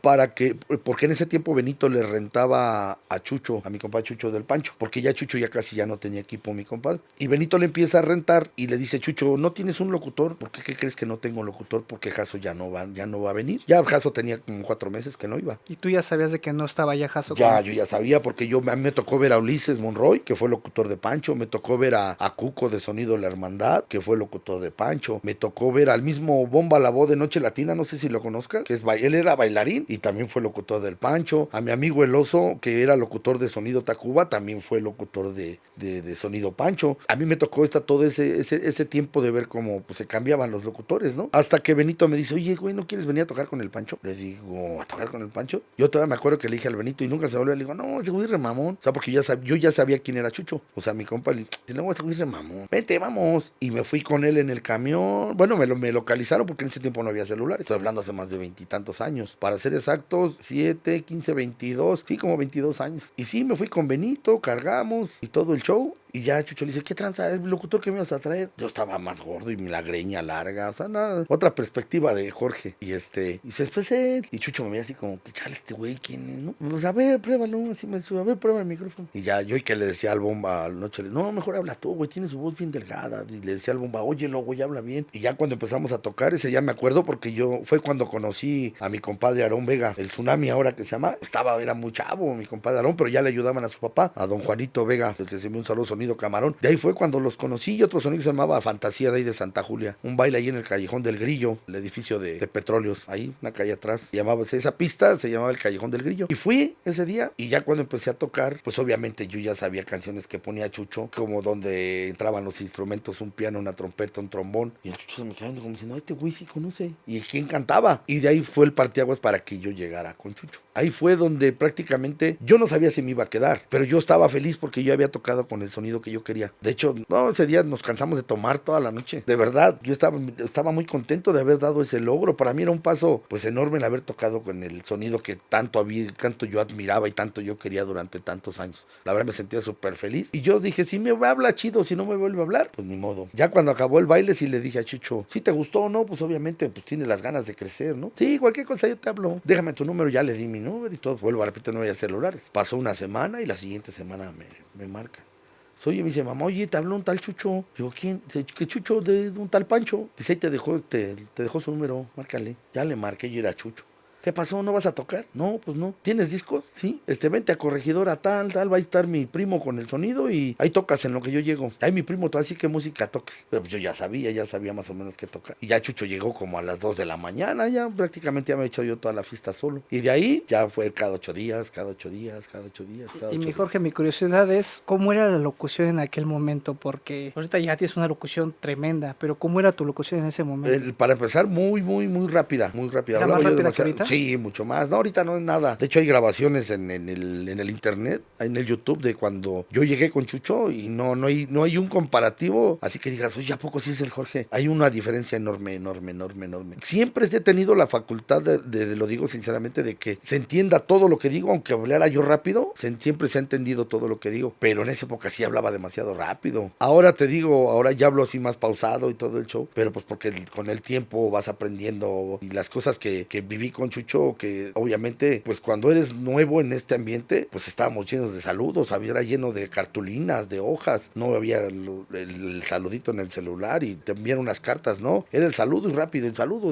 Speaker 1: porque en ese tiempo Benito le rentaba a Chucho, a mi compadre Chucho del Pancho, porque ya Chucho casi ya no tenía equipo, mi compadre. Y Benito le empieza a rentar y le dice, Chucho, ¿no tienes un locutor? ¿Por qué crees que no tengo locutor? Porque Jaso ya no va a venir. Ya Jaso tenía como 4 meses que no iba.
Speaker 2: ¿Y tú ya sabías de que no estaba ya Jaso?
Speaker 1: Yo ya sabía, porque a mí me tocó ver a Ulises Monroy, que fue locutor de Pancho, me tocó ver a Cuco de Sonido La Hermandad, que fue locutor de Pancho, me tocó ver al mismo Bomba La Voz de Noche Latina, no sé si lo conozcas, él era bailarín y también fue locutor del Pancho, a mi amigo El Oso, que era locutor de Sonido Tacuba, también fue locutor de Sonido Pancho. A mí me tocó todo ese tiempo de ver cómo pues, se cambiaban los locutores, ¿no? Hasta que Benito me dice, oye, güey, ¿no quieres venir a tocar con el Pancho? Le digo, ¿a tocar con el Pancho? Yo todavía me acuerdo que le dije al Benito y nunca se volvió, le digo, no, ese güey es remamón. O sea, porque yo ya sabía quién era Chucho. O sea, mi compa le dice, no, ese güey es remamón. Vente, vamos. Y me fui con él en el camión. Bueno, me localizaron porque en ese tiempo no había celular. Estoy hablando hace más de 20 y tantos años. Para ser exactos, 7, 15, 22. Sí, como 22 años. Y sí, me fui con Benito, cargamos y todo el show. Y ya Chucho le dice, ¿qué tranza? ¿El locutor que me vas a traer? Yo estaba más gordo y la greña larga, o sea, nada. Otra perspectiva de Jorge. Y después él. Y Chucho me veía así como, chale, este güey, ¿quién es? ¿No? Pues a ver, pruébalo. Así me sube, a ver, prueba el micrófono. Y ya yo, y que le decía al Bomba al noche, no, mejor habla tú, güey, tienes su voz bien delgada. Y le decía al Bomba, óyelo, güey, habla bien. Y ya cuando empezamos a tocar, ese ya me acuerdo porque fue cuando conocí a mi compadre Aarón Vega, el Tsunami ahora que se llama. Era muy chavo mi compadre Aarón, pero ya le ayudaban a su papá, a don Juanito Vega, el que se me un saludo sonido Camarón. De ahí fue cuando los conocí y otro sonido que se llamaba Fantasía de ahí de Santa Julia. Un baile ahí en el Callejón del Grillo, el edificio de petróleos, ahí, una calle atrás. Esa pista se llamaba el Callejón del Grillo. Y fui ese día y ya cuando empecé a tocar, pues obviamente yo ya sabía canciones que ponía Chucho, como donde entraban los instrumentos, un piano, una trompeta, un trombón. Y el Chucho se me quedaba como diciendo, este güey sí conoce. ¿Y quién cantaba? Y de ahí fue el parteaguas para que yo llegara con Chucho. Ahí fue donde prácticamente yo no sabía si me iba a quedar, pero yo estaba feliz porque yo había tocado con el sonido que yo quería. De hecho, no, ese día nos cansamos de tomar toda la noche. De verdad, yo estaba muy contento de haber dado ese logro. Para mí era un paso pues enorme el haber tocado con el sonido que tanto yo admiraba y tanto yo quería durante tantos años. La verdad me sentía súper feliz. Y yo dije, si me habla chido, si no me vuelve a hablar, pues ni modo. Ya cuando acabó el baile sí le dije a Chucho, si te gustó o no, pues obviamente pues tienes las ganas de crecer, ¿no? Sí, cualquier cosa yo te hablo. Déjame tu número, ya le di mi número y todo. Vuelvo a repetir, no voy a celulares. Pasó una semana y la siguiente semana me marca. Oye, me dice, mamá, oye, te habló un tal Chucho. Digo, ¿quién? Dice, ¿qué Chucho? De un tal Pancho. Dice, ahí te dejó su número, márcale. Ya le marqué, yo era Chucho. ¿Qué pasó? ¿No vas a tocar? No, pues no. ¿Tienes discos? Sí. Vente a Corregidora tal, va a estar mi primo con el sonido y ahí tocas en lo que yo llego. Ahí mi primo, tú así que música toques. Pero pues yo ya sabía más o menos qué tocar. Y ya Chucho llegó como a las 2 de la mañana, ya prácticamente ya me he hecho yo toda la fiesta solo. Y de ahí ya fue cada 8 días, cada 8 días, cada 8 días, cada 8
Speaker 2: Y mi
Speaker 1: días.
Speaker 2: Jorge, mi curiosidad es, ¿cómo era la locución en aquel momento? Porque ahorita ya tienes una locución tremenda, pero ¿cómo era tu locución en ese momento?
Speaker 1: Para empezar, muy rápida, muy rápida.
Speaker 2: ¿Era
Speaker 1: Hablaba
Speaker 2: más
Speaker 1: yo
Speaker 2: rápida que
Speaker 1: demasiado.
Speaker 2: ahorita?
Speaker 1: Sí, mucho más. No, ahorita no es nada. De hecho, hay grabaciones en el internet, en el YouTube, de cuando yo llegué con Chucho y no hay un comparativo. Así que digas, oye, ¿a poco sí es el Jorge? Hay una diferencia enorme. Siempre he tenido la facultad lo digo sinceramente, de que se entienda todo lo que digo, aunque hablara yo rápido, siempre se ha entendido todo lo que digo. Pero en esa época sí hablaba demasiado rápido. Ahora te digo, ahora ya hablo así más pausado y todo el show, pero pues porque con el tiempo vas aprendiendo y las cosas que viví con Chucho, que obviamente pues cuando eres nuevo en este ambiente, pues estábamos llenos de saludos, había lleno de cartulinas, de hojas, no había el saludito en el celular y te envían unas cartas, no, era el saludo y rápido, el saludo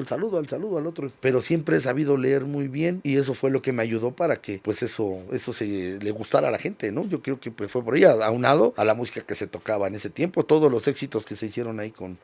Speaker 1: al otro, pero siempre he sabido leer muy bien y eso fue lo que me ayudó para que pues eso se le gustara a la gente, ¿no? Yo creo que pues fue por ahí aunado a la música que se tocaba en ese tiempo, todos los éxitos que se hicieron ahí con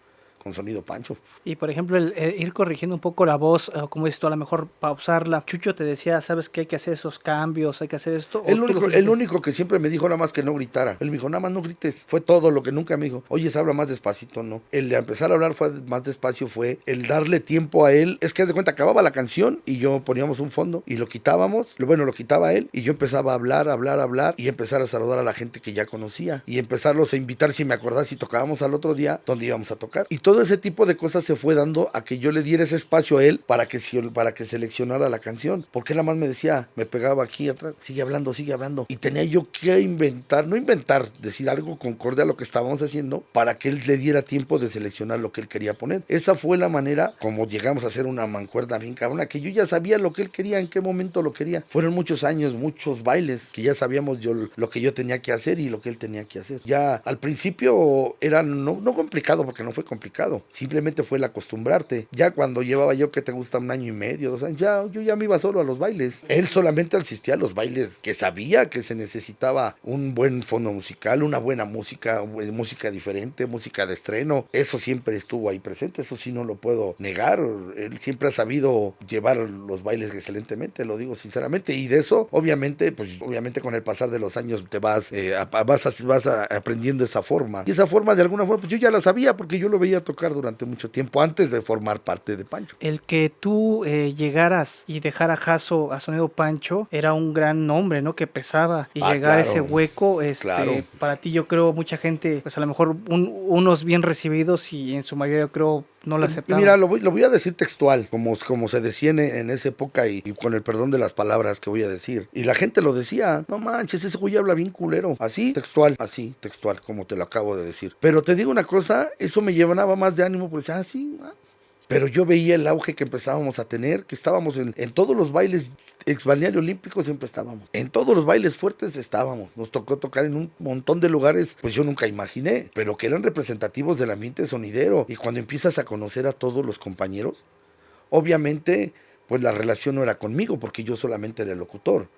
Speaker 1: Sonido Pancho.
Speaker 2: Y por ejemplo, el ir corrigiendo un poco la voz, como dices tú, a lo mejor pausarla. Chucho te decía, ¿sabes qué? Hay que hacer esos cambios, hay que hacer esto.
Speaker 1: El único que siempre me dijo nada más que no gritara. Él me dijo, nada más no grites. Fue todo lo que nunca me dijo. Oye, se habla más despacito, ¿no? El de empezar a hablar más despacio fue el darle tiempo a él. Es que haz de cuenta, acababa la canción y yo poníamos un fondo y lo quitábamos. Bueno, lo quitaba él y yo empezaba a hablar y empezar a saludar a la gente que ya conocía y empezarlos a invitar, si me acordás, si tocábamos al otro día, donde íbamos a tocar. Y todo ese tipo de cosas se fue dando a que yo le diera ese espacio a él para que seleccionara la canción, porque él nada más me decía, me pegaba aquí atrás, sigue hablando, y tenía yo que decir algo concorde a lo que estábamos haciendo para que él le diera tiempo de seleccionar lo que él quería poner. Esa fue la manera como llegamos a hacer una mancuerna bien cabrona, que yo ya sabía lo que él quería, en qué momento lo quería. Fueron muchos años, muchos bailes, que ya sabíamos yo lo que yo tenía que hacer y lo que él tenía que hacer. Ya al principio era no complicado, porque no fue complicado, simplemente fue el acostumbrarte. Ya cuando llevaba yo, que te gusta, 1 año y medio, 2 años, yo ya me iba solo a los bailes. Él solamente asistía a los bailes que sabía que se necesitaba un buen fondo musical, una buena música diferente, música de estreno. Eso siempre estuvo ahí presente, eso sí no lo puedo negar. Él siempre ha sabido llevar los bailes excelentemente, lo digo sinceramente, y de eso, obviamente con el pasar de los años te vas aprendiendo esa forma. Y esa forma, de alguna forma, pues yo ya la sabía, porque yo lo veía tocar durante mucho tiempo antes de formar parte de Pancho.
Speaker 2: El que tú llegaras y dejara Jasso a Sonido Pancho era un gran nombre, ¿no? Que pesaba, y llegar a ese hueco,
Speaker 1: claro.
Speaker 2: Para ti, yo creo, mucha gente, pues a lo mejor unos bien recibidos, y en su mayoría yo creo no lo aceptaban.
Speaker 1: Mira, lo voy a decir textual, como se decía en esa época, y con el perdón de las palabras que voy a decir. Y la gente lo decía, no manches, ese güey habla bien culero. Así textual, como te lo acabo de decir. Pero te digo una cosa, eso me llenaba más de ánimo, pues Pero yo veía el auge que empezábamos a tener, que estábamos en todos los bailes ex balneario olímpico, siempre estábamos. En todos los bailes fuertes estábamos. Nos tocó tocar en un montón de lugares, pues yo nunca imaginé, pero que eran representativos del ambiente sonidero. Y cuando empiezas a conocer a todos los compañeros, obviamente, pues la relación no era conmigo, porque yo solamente era el locutor.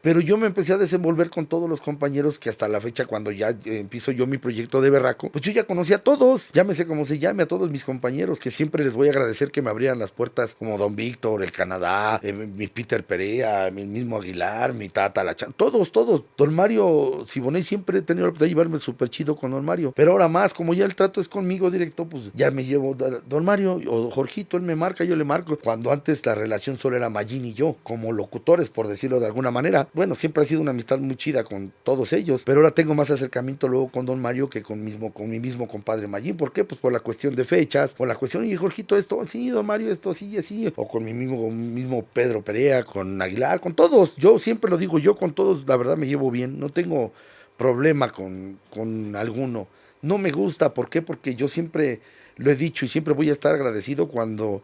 Speaker 1: pero yo me empecé a desenvolver con todos los compañeros que hasta la fecha, cuando ya empiezo yo mi proyecto de Berraco, pues yo ya conocí a todos, llámese como se llame, a todos mis compañeros, que siempre les voy a agradecer que me abrieran las puertas, como Don Víctor, el Canadá, mi Peter Perea, mi mismo Aguilar, mi Tata, todos. Don Mario Siboney, siempre he tenido la oportunidad de llevarme súper chido con Don Mario, pero ahora más, como ya el trato es conmigo directo, pues ya me llevo Don Mario o Jorgito, él me marca, yo le marco, cuando antes la relación solo era Mayín y yo, como locutores, por decirlo de alguna manera. Bueno, siempre ha sido una amistad muy chida con todos ellos, pero ahora tengo más acercamiento luego con Don Mario que con mi mismo compadre Mayín. ¿Por qué? Pues por la cuestión de fechas, por la cuestión, y Jorgito esto, sí, Don Mario esto, sí, así, o con mi mismo Pedro Perea, con Aguilar, con todos. Yo siempre lo digo, yo con todos la verdad me llevo bien, no tengo problema con alguno. No me gusta, ¿por qué? Porque yo siempre lo he dicho y siempre voy a estar agradecido cuando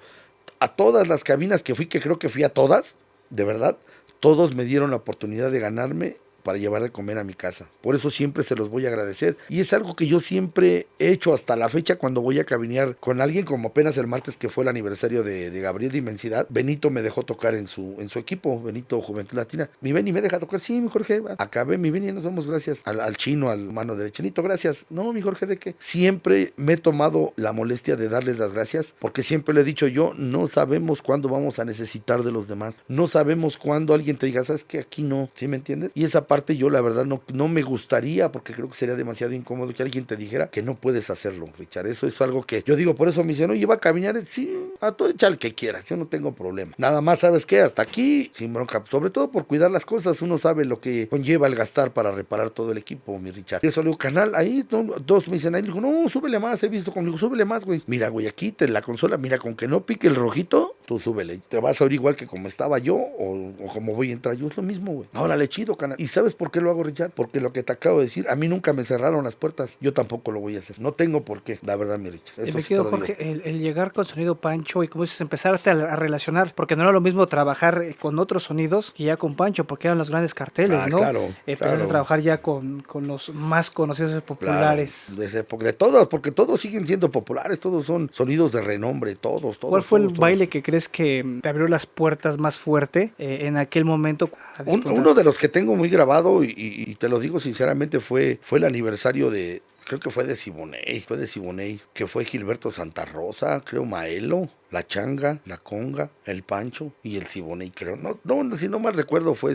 Speaker 1: a todas las cabinas que fui, que creo que fui a todas, de verdad, todos me dieron la oportunidad de ganarme para llevar de comer a mi casa. Por eso siempre se los voy a agradecer. Y es algo que yo siempre he hecho hasta la fecha cuando voy a cabinear con alguien, como apenas el martes que fue el aniversario de Gabriel de Inmensidad. Benito me dejó tocar en su equipo, Benito Juventud Latina. Mi Beni me deja tocar, sí, mi Jorge, acabé, mi Beni, nos vemos, gracias. Al chino, al mano derecha, Nito, gracias. No, mi Jorge, ¿de qué? Siempre me he tomado la molestia de darles las gracias, porque siempre le he dicho yo, no sabemos cuándo vamos a necesitar de los demás. No sabemos cuándo alguien te diga, ¿sabes qué? Aquí no, ¿sí me entiendes? Y esa parte yo la verdad no me gustaría, porque creo que sería demasiado incómodo que alguien te dijera que no puedes hacerlo, Richard. Eso es algo que yo digo, por eso me dicen, oye, va a caminar, sí, a todo echar el que quieras, yo no tengo problema. Nada más, ¿sabes qué? Hasta aquí, sin bronca, sobre todo por cuidar las cosas, uno sabe lo que conlleva el gastar para reparar todo el equipo, mi Richard. Y eso le digo, canal, ahí dos me dicen, ahí, digo, no, súbele más, he visto conmigo, súbele más, güey. Mira, güey, aquí la consola, mira, con que no pique el rojito, tú súbele, te vas a oír igual que como estaba yo, o como voy a entrar yo, es lo mismo, güey. Ahora le chido, canal. ¿Y sabes por qué lo hago, Richard? Porque lo que te acabo de decir, a mí nunca me cerraron las puertas, yo tampoco lo voy a hacer, no tengo por qué, la verdad, mi Richard. Eso
Speaker 2: Me
Speaker 1: sí
Speaker 2: quedo, Jorge, el llegar con sonido Pancho y como dices, empezarte a relacionar, porque no era lo mismo trabajar con otros sonidos que ya con Pancho, porque eran los grandes carteles, ¿no?
Speaker 1: Claro,
Speaker 2: Empezaste
Speaker 1: claro.
Speaker 2: a trabajar ya con los más conocidos y populares.
Speaker 1: Claro, de esa época, de todos, porque todos siguen siendo populares, todos son sonidos de renombre, todos.
Speaker 2: ¿Cuál fue el
Speaker 1: todos.
Speaker 2: baile que crees que te abrió las puertas más fuerte en aquel momento?
Speaker 1: Uno de los que tengo muy grabado, y te lo digo sinceramente, fue el aniversario de, creo que fue de Siboney, que fue Gilberto Santa Rosa, creo Maelo, la Changa, la Conga, el Pancho y el Siboney, creo. No, si no mal recuerdo fue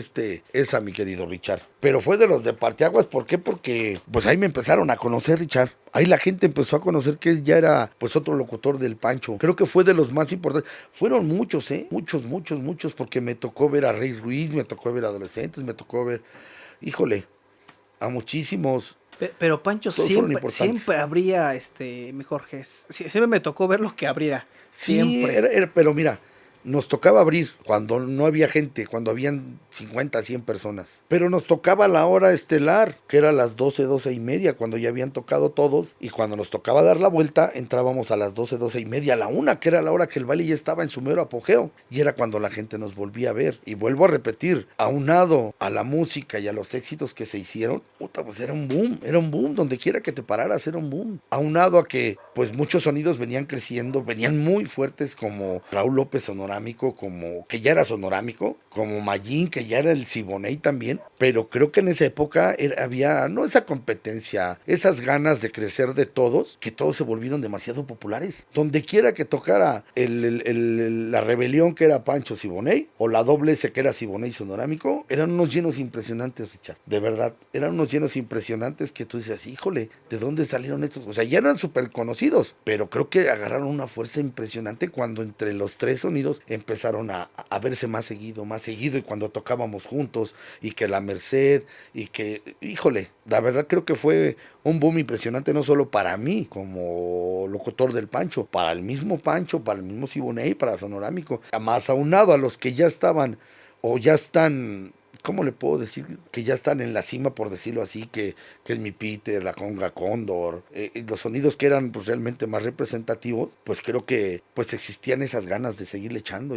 Speaker 1: esa, mi querido Richard. Pero fue de los de Parteaguas, ¿por qué? Porque pues ahí me empezaron a conocer, Richard. Ahí la gente empezó a conocer que ya era pues otro locutor del Pancho. Creo que fue de los más importantes. Fueron muchos, muchos, porque me tocó ver a Rey Ruiz, me tocó ver a adolescentes, me tocó ver, híjole, a muchísimos.
Speaker 2: Pero Pancho
Speaker 1: Todos
Speaker 2: siempre abría, mi Jorge. Siempre me tocó ver lo que abriera.
Speaker 1: Sí,
Speaker 2: Siempre.
Speaker 1: pero mira, nos tocaba abrir cuando no había gente, cuando habían 50, 100 personas. Pero nos tocaba la hora estelar, que era las 12:30, cuando ya habían tocado todos. Y cuando nos tocaba dar la vuelta, entrábamos a las 12:30, a la 1, que era la hora que el baile ya estaba en su mero apogeo. Y era cuando la gente nos volvía a ver. Y vuelvo a repetir, aunado a la música y a los éxitos que se hicieron, puta, pues era un boom, donde quiera que te pararas era un boom. Aunado a que, pues muchos sonidos venían creciendo, venían muy fuertes, como Raúl López Sonorámico, como que ya era Sonorámico, como Mayín, que ya era el Siboney también, pero creo que en esa época había, no esa competencia, esas ganas de crecer de todos, que todos se volvieron demasiado populares. Donde quiera que tocara la rebelión, que era Pancho Siboney, o la doble S, que era Siboney Sonorámico, eran unos llenos impresionantes, Richard, de verdad, eran unos llenos impresionantes que tú dices, híjole, ¿de dónde salieron estos? O sea, ya eran súper conocidos, pero creo que agarraron una fuerza impresionante cuando entre los tres sonidos empezaron a verse más seguido, y cuando tocábamos juntos, y que la Merced, y que, híjole, la verdad creo que fue un boom impresionante, no solo para mí como locutor del Pancho, para el mismo Pancho, para el mismo Siboney, para Sonorámico, más aunado a los que ya estaban o ya están, ¿cómo le puedo decir? Que ya están en la cima, por decirlo así, que es mi Peter, la Conga Cóndor, los sonidos que eran pues realmente más representativos, pues creo que pues existían esas ganas de seguirle echando.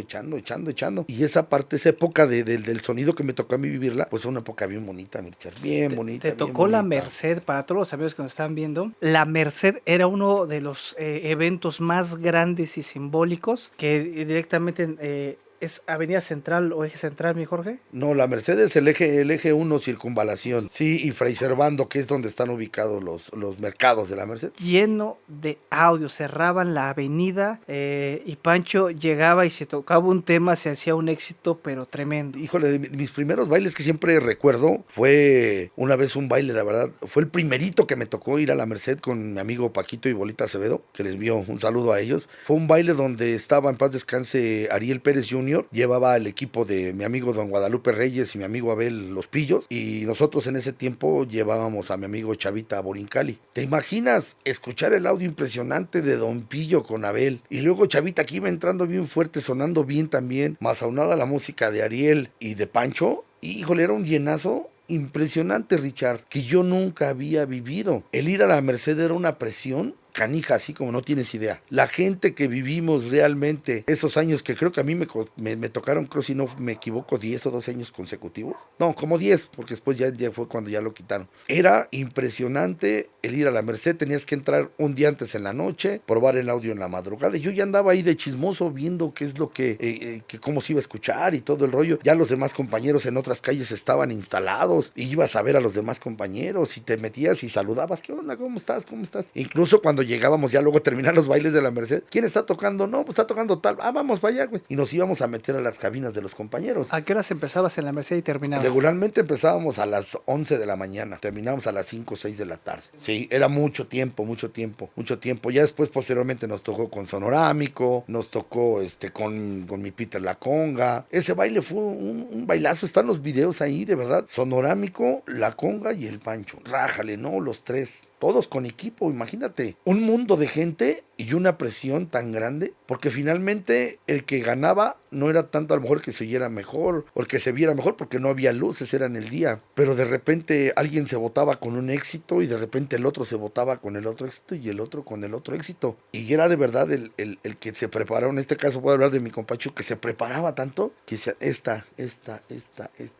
Speaker 1: Y esa parte, esa época del sonido que me tocó a mí vivirla, pues fue una época bien bonita, Richard, bien bonita.
Speaker 2: Te tocó la Merced, para todos los amigos que nos están viendo, la Merced era uno de los eventos más grandes y simbólicos que directamente ¿Es Avenida Central o Eje Central, mi Jorge?
Speaker 1: No, la Merced es el eje 1 Circunvalación. Sí, y Fray Servando, que es donde están ubicados los mercados de la Merced.
Speaker 2: Lleno de audio, cerraban la avenida y Pancho llegaba y se tocaba un tema, se hacía un éxito, pero tremendo.
Speaker 1: Híjole, mis primeros bailes que siempre recuerdo fue una vez un baile, la verdad, fue el primerito que me tocó ir a la Merced con mi amigo Paquito y Bolita Acevedo, que les envío un saludo a ellos. Fue un baile donde estaba, en paz descanse, Ariel Pérez Jr., llevaba el equipo de mi amigo Don Guadalupe Reyes y mi amigo Abel Los Pillos, y nosotros en ese tiempo llevábamos a mi amigo Chavita Borincali. ¿Te imaginas escuchar el audio impresionante de Don Pillo con Abel? Y luego Chavita que iba entrando bien fuerte, sonando bien también, más aunada la música de Ariel y de Pancho. Híjole, era un llenazo impresionante, Richard, que yo nunca había vivido. El ir a la Merced era una presión canija, así como no tienes idea. La gente que vivimos realmente esos años, que creo que a mí me tocaron, creo si no me equivoco, 10 o 12 años consecutivos. No, como 10, porque después ya fue cuando ya lo quitaron. Era impresionante el ir a la Merced, tenías que entrar un día antes en la noche, probar el audio en la madrugada. Y yo ya andaba ahí de chismoso viendo qué es lo que cómo se iba a escuchar y todo el rollo. Ya los demás compañeros en otras calles estaban instalados y ibas a ver a los demás compañeros y te metías y saludabas. ¿Qué onda? ¿Cómo estás? ¿Cómo estás? Incluso cuando llegábamos ya luego a terminar los bailes de la Merced, ¿quién está tocando? No, pues está tocando tal. Ah, vamos para allá, güey. Y nos íbamos a meter a las cabinas de los compañeros.
Speaker 2: ¿A qué horas empezabas en la Merced y terminabas?
Speaker 1: Regularmente empezábamos a las 11 de la mañana, terminábamos a las 5 o 6 de la tarde. Sí, era mucho tiempo, mucho tiempo, mucho tiempo. Ya después, posteriormente, nos tocó con Sonorámico, nos tocó con mi Peter La Conga. Ese baile fue un bailazo, están los videos ahí, de verdad. Sonorámico, La Conga y el Pancho. Rájale, ¿no? Los tres. Todos con equipo, imagínate. Un mundo de gente y una presión tan grande, porque finalmente el que ganaba no era tanto a lo mejor el que se oyera mejor o el que se viera mejor, porque no había luces, era en el día. Pero de repente alguien se votaba con un éxito y de repente el otro se votaba con el otro éxito y el otro con el otro éxito. Y era de verdad el que se preparó. En este caso puedo hablar de mi compacho, que se preparaba tanto que decía esta.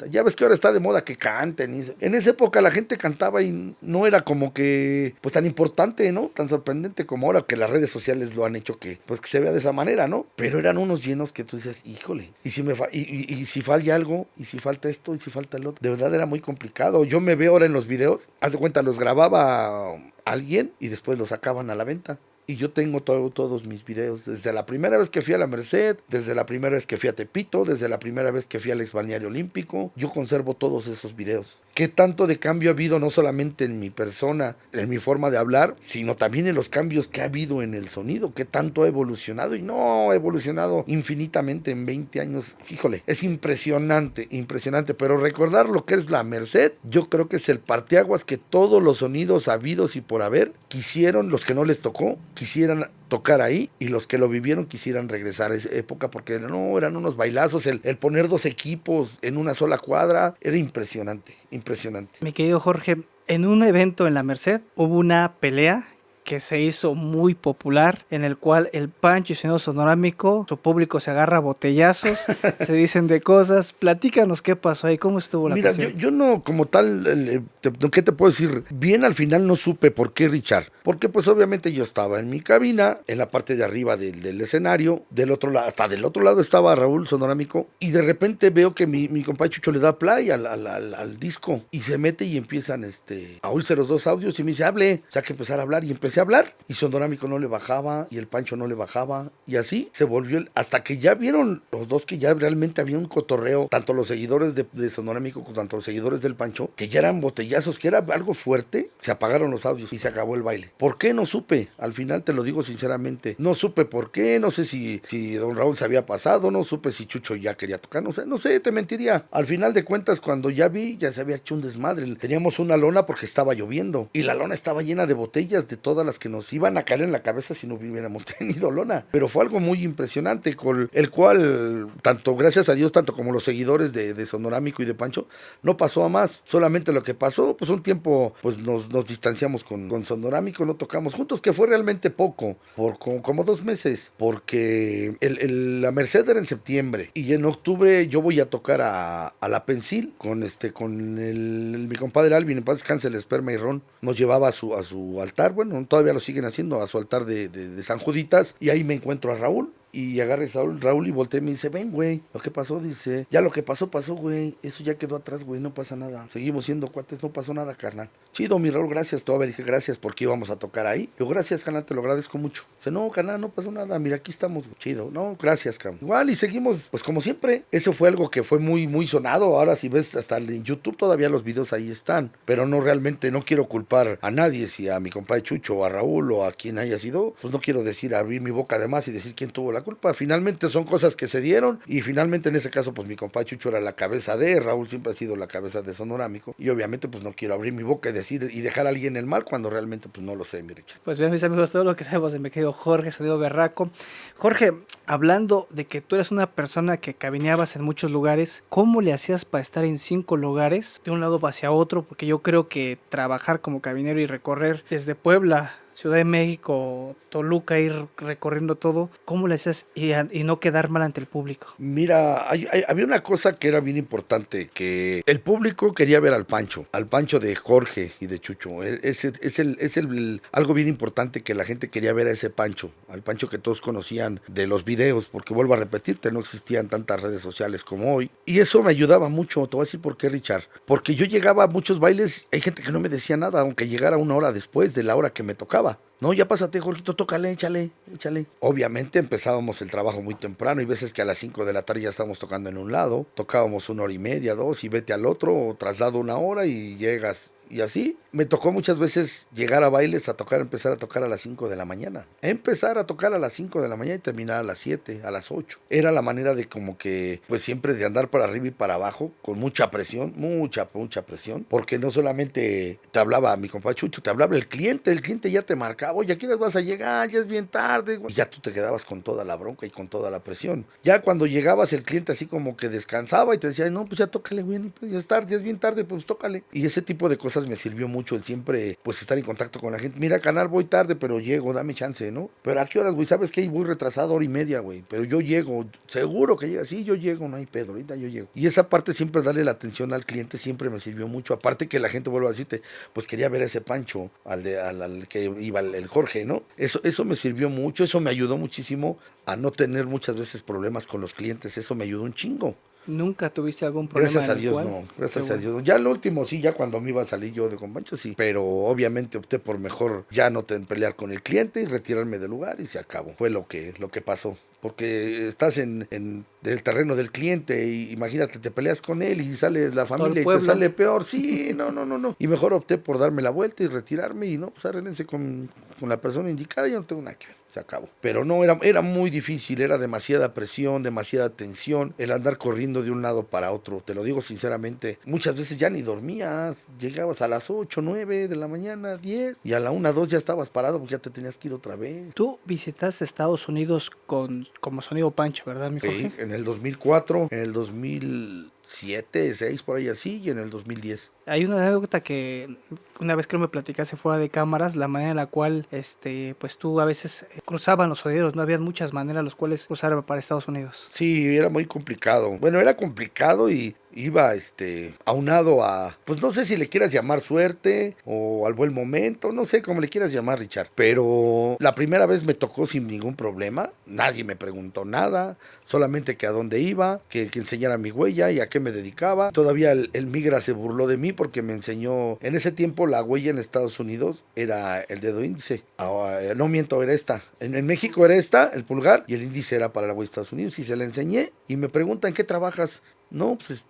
Speaker 1: Ya ves que ahora está de moda que canten. En esa época la gente cantaba y no era como que pues tan importante, ¿no? Tan sorprendente como ahora que las redes sociales lo han hecho que se vea de esa manera, ¿no? Pero eran unos llenos que tú dices, híjole, y si falla algo, y si falta esto, y si falta el otro. De verdad era muy complicado. Yo me veo ahora en los videos, haz de cuenta, los grababa alguien y después los sacaban a la venta. Y yo tengo todos mis videos, desde la primera vez que fui a la Merced, desde la primera vez que fui a Tepito, desde la primera vez que fui al ex balneario olímpico. Yo conservo todos esos videos. ¿Qué tanto de cambio ha habido no solamente en mi persona, en mi forma de hablar, sino también en los cambios que ha habido en el sonido? ¿Qué tanto ha evolucionado? Y no, ha evolucionado infinitamente en 20 años. Híjole, es impresionante, impresionante. Pero recordar lo que es la Merced, yo creo que es el parteaguas que todos los sonidos habidos y por haber quisieron, los que no les tocó, quisieran tocar ahí, y los que lo vivieron quisieran regresar a esa época, porque no, eran unos bailazos. El poner dos equipos en una sola cuadra era impresionante, impresionante.
Speaker 2: Mi querido Jorge, en un evento en la Merced hubo una pelea que se hizo muy popular, en el cual el Pancho y señor Sonorámico, su público se agarra a botellazos, se dicen de cosas. Platícanos qué pasó ahí, cómo estuvo la
Speaker 1: Mira,
Speaker 2: cuestión.
Speaker 1: yo no, como tal, ¿qué te puedo decir? Bien, al final no supe por qué, Richard, porque pues obviamente yo estaba en mi cabina, en la parte de arriba del escenario, del otro lado, hasta del otro lado estaba Raúl Sonorámico, y de repente veo que mi compadre Chucho le da play al disco, y se mete y empiezan a oírse los dos audios, y me dice, hable, o sea, que empezar a hablar, y empecé a hablar, y Sonorámico no le bajaba, y el Pancho no le bajaba, y así se volvió, hasta que ya vieron los dos que ya realmente había un cotorreo, tanto los seguidores de Sonorámico como tanto los seguidores del Pancho, que ya eran botellazos, que era algo fuerte, se apagaron los audios y se acabó el baile. ¿Por qué? No supe, al final te lo digo sinceramente, no supe por qué, no sé si don Raúl se había pasado, no supe si Chucho ya quería tocar, no sé, te mentiría. Al final de cuentas, cuando ya vi, ya se había hecho un desmadre, teníamos una lona porque estaba lloviendo, y la lona estaba llena de botellas, de todas las que nos iban a caer en la cabeza si no hubiéramos tenido lona. Pero fue algo muy impresionante, con el cual, tanto gracias a Dios, tanto como los seguidores de Sonorámico y de Pancho, no pasó a más. Solamente lo que pasó, pues un tiempo, pues nos distanciamos con Sonorámico, no tocamos juntos, que fue realmente poco, por como 2 meses, porque la Merced era en septiembre, y en octubre yo voy a tocar a la Pensil, con mi compadre Alvin, en paz descanse, el Esperma y Ron, nos llevaba a su altar, bueno, todavía lo siguen haciendo, a su altar de San Juditas, y ahí me encuentro a Raúl. Y agarra Raúl y voltea y me dice, ven, güey, lo que pasó, dice, ya lo que pasó, pasó, güey, eso ya quedó atrás, güey, no pasa nada. Seguimos siendo cuates, no pasó nada, carnal. Chido, mi Raúl, gracias. Todavía dije, gracias, porque íbamos a tocar ahí. Yo, gracias, carnal, te lo agradezco mucho. Dice, no, carnal, no pasó nada, mira, aquí estamos, güey. Chido, no, gracias, carnal. Igual, y seguimos, pues como siempre. Eso fue algo que fue muy, muy sonado. Ahora, si ves, hasta en YouTube todavía los videos ahí están. Pero no, realmente no quiero culpar a nadie, si a mi compadre Chucho, o a Raúl, o a quien haya sido. Pues no quiero decir, abrir mi boca de más y decir quién tuvo la culpa. Finalmente son cosas que se dieron, y finalmente en ese caso, pues mi compadre Chucho era la cabeza de, Raúl siempre ha sido la cabeza de Sonorámico. Y obviamente, pues no quiero abrir mi boca y decir y dejar a alguien el mal cuando realmente pues no lo sé, mi Richard.
Speaker 2: Pues bien, mis amigos, todo lo que sabemos de mi querido Jorge Sonido Berraco. Jorge, hablando de que tú eres una persona que cabineabas en muchos lugares, ¿cómo le hacías para estar en 5 lugares de un lado hacia otro? Porque yo creo que trabajar como cabinero y recorrer desde Puebla, Ciudad de México, Toluca, ir recorriendo todo, ¿cómo le hacías y no quedar mal ante el público?
Speaker 1: Mira, había una cosa que era bien importante, que el público quería ver al Pancho de Jorge y de Chucho. Algo bien importante, que la gente quería ver a ese Pancho, al Pancho que todos conocían de los videos, porque vuelvo a repetirte, no existían tantas redes sociales como hoy. Y eso me ayudaba mucho, te voy a decir por qué, Richard. Porque yo llegaba a muchos bailes, hay gente que no me decía nada, aunque llegara una hora después de la hora que me tocaba. No, ya pásate, Jorgito, tócale, échale. Obviamente empezábamos el trabajo muy temprano, y veces que a las 5 de la tarde ya estábamos tocando en un lado, tocábamos 1 hora y media, 2, y vete al otro, o traslado 1 hora y llegas. Y así me tocó muchas veces llegar a bailes empezar a tocar a las 5 de la mañana. Empezar a tocar a las 5 de la mañana y terminar a las 7, a las 8. Era la manera de como que, pues siempre de andar para arriba y para abajo, con mucha presión, mucha presión, porque no solamente te hablaba mi compadre Chucho, te hablaba el cliente ya te marcaba, oye, ¿a qué horas vas a llegar? Ya es bien tarde, güey. Y ya tú te quedabas con toda la bronca y con toda la presión. Ya cuando llegabas, el cliente así como que descansaba y te decía, no, pues ya tócale, güey, ya es tarde, ya es bien tarde, pues tócale. Y ese tipo de cosas me sirvió mucho, el siempre pues estar en contacto con la gente. Mira, canal, voy tarde, pero llego, dame chance, ¿no? Pero ¿a qué horas, güey? ¿Sabes qué? Voy retrasado 1 hora y media, güey, pero yo llego, seguro que llega. Sí, yo llego, no hay pedo, ahorita yo llego. Y esa parte, siempre darle la atención al cliente, siempre me sirvió mucho. Aparte que la gente, vuelvo a decirte, pues quería ver a ese Pancho, al que iba el Jorge, ¿no? Eso me sirvió mucho, eso me ayudó muchísimo a no tener muchas veces problemas con los clientes. Eso me ayudó un chingo.
Speaker 2: ¿Nunca tuviste algún problema?
Speaker 1: Gracias a Dios, no, gracias a Dios. Ya lo último sí, ya cuando me iba a salir yo de Compancho, sí. Pero obviamente opté por mejor ya no pelear con el cliente y retirarme del lugar, y se acabó. Fue lo que pasó. Porque estás en el terreno del cliente, y imagínate, te peleas con él y sale la familia y te sale peor. Sí, no. Y mejor opté por darme la vuelta y retirarme, y no, pues arréglense con la persona indicada, yo no tengo nada que ver. Se acabó. Pero no, era muy difícil, era demasiada presión, demasiada tensión, el andar corriendo de un lado para otro. Te lo digo sinceramente, muchas veces ya ni dormías, llegabas a las 8, 9 de la mañana, 10, y a la 1, 2 ya estabas parado porque ya te tenías que ir otra vez.
Speaker 2: Tú visitaste Estados Unidos como Sonido Pancho, ¿verdad, mi Jorge?
Speaker 1: Sí, en el 2004, en el 2007, 6, por ahí así, y en el 2010.
Speaker 2: Hay una anécdota que una vez que me platicaste fuera de cámaras, la manera en la cual pues tú a veces cruzaban los sonideros, no había muchas maneras las cuales cruzar para Estados Unidos.
Speaker 1: Sí, era muy complicado. Bueno, era complicado, y iba aunado a, pues no sé si le quieras llamar suerte o al buen momento, no sé cómo le quieras llamar, Richard. Pero la primera vez me tocó sin ningún problema, nadie me preguntó nada, solamente que a dónde iba, que enseñara mi huella y a qué me dedicaba. Todavía el migra se burló de mí porque me enseñó, en ese tiempo la huella en Estados Unidos era el dedo índice. No miento, era esta. En México era esta, el pulgar, y el índice era para la huella de Estados Unidos, y se la enseñé, y me preguntan, ¿qué trabajas? No, pues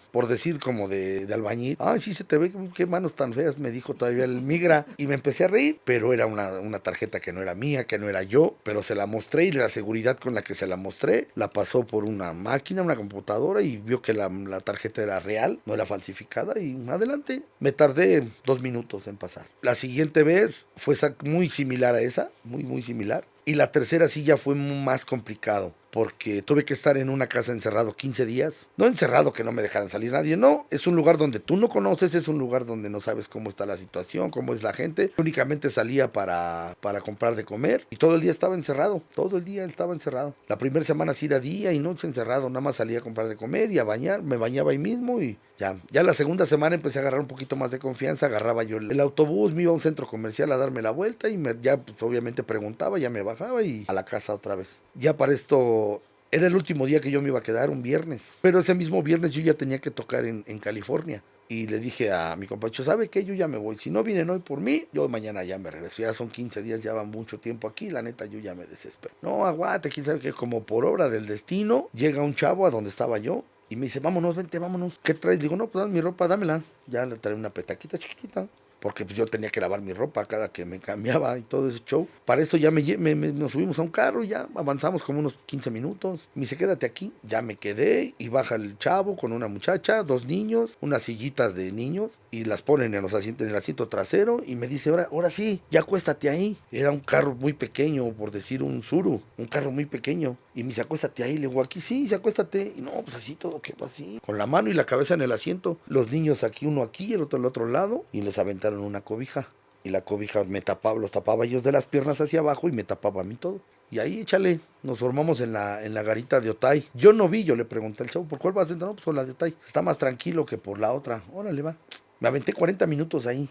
Speaker 1: por decir como de albañil. Ay, sí se te ve, qué manos tan feas, me dijo todavía el migra. Y me empecé a reír, pero era una tarjeta que no era mía, que no era yo, pero se la mostré, y la seguridad con la que se la mostré, la pasó por una máquina, una computadora, y vio que la tarjeta era real, no era falsificada, y adelante. Me tardé 2 minutos en pasar. La siguiente vez fue muy similar a esa, muy similar. Y la tercera sí ya fue más complicado, porque tuve que estar en una casa encerrado 15 días. No encerrado que no me dejaran salir nadie, no. Es un lugar donde tú no conoces, es un lugar donde no sabes cómo está la situación, cómo es la gente. Únicamente salía para comprar de comer, y todo el día estaba encerrado, todo el día estaba encerrado. La primera semana sí era día y noche encerrado, nada más salía a comprar de comer y a bañar, me bañaba ahí mismo y Ya la segunda semana empecé a agarrar un poquito más de confianza, agarraba yo el autobús, me iba a un centro comercial a darme la vuelta y ya pues, obviamente preguntaba, ya me bajaba y a la casa otra vez. Ya para esto era el último día que yo me iba a quedar, un viernes, pero ese mismo viernes yo ya tenía que tocar en California. Y le dije a mi compañero, ¿sabe qué? Yo ya me voy. Si no vienen hoy por mí, yo mañana ya me regreso. Ya son 15 días, ya va mucho tiempo aquí. La neta, yo ya me desespero. No, aguante, quién sabe que como por obra del destino, llega un chavo a donde estaba yo y me dice, vámonos, vente, vámonos. ¿Qué traes? Digo, no, pues dame mi ropa, dámela. Ya le trae una petaquita chiquitita. Porque pues yo tenía que lavar mi ropa cada que me cambiaba y todo ese show. Para esto ya nos subimos a un carro, ya avanzamos como unos 15 minutos. Me dice, quédate aquí. Ya me quedé y baja el chavo con una muchacha, 2 niños, unas sillitas de niños y las ponen en el asiento trasero y me dice, ahora sí, ya acuéstate ahí. Era un carro muy pequeño, por decir un Tsuru, un carro muy pequeño. Y me dice, acuéstate ahí. Le digo, aquí sí, acuéstate. Y no, pues así todo, ¿qué pasa así? Con la mano y la cabeza en el asiento. Los niños aquí, uno aquí, el otro al otro lado. Y les aventaron una cobija. Y la cobija los tapaba ellos de las piernas hacia abajo y me tapaba a mí todo. Y ahí, échale, nos formamos en la garita de Otay. Yo no vi, yo le pregunté al chavo, ¿por cuál vas a entrar? No, pues por la de Otay. Está más tranquilo que por la otra. Órale, va. Me aventé 40 minutos ahí,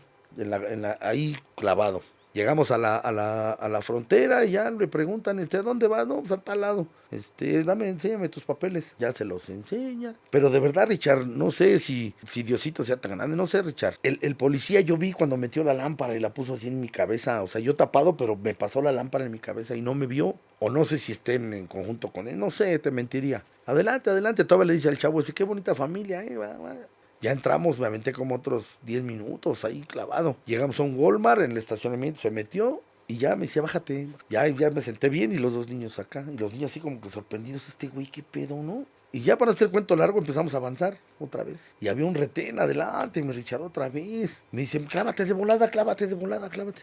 Speaker 1: ahí clavado. Llegamos a la frontera y ya le preguntan, ¿a dónde vas? No, pues a tal lado. Enséñame tus papeles. Ya se los enseña. Pero de verdad, Richard, no sé si Diosito sea tan grande, no sé, Richard. El policía yo vi cuando metió la lámpara y la puso así en mi cabeza. O sea, yo tapado, pero me pasó la lámpara en mi cabeza y no me vio. O no sé si estén en conjunto con él, no sé, te mentiría. Adelante, adelante. Todavía le dice al chavo ese, qué bonita familia, va. Ya entramos, me aventé como otros 10 minutos ahí clavado. Llegamos a un Walmart, en el estacionamiento se metió y ya me decía, bájate. Ya me senté bien y los 2 niños acá. Y los niños así como que sorprendidos, güey, qué pedo, ¿no? Y ya para hacer cuento largo empezamos a avanzar otra vez. Y había un retén adelante, me Richard otra vez. Me dicen, clávate de volada, clávate.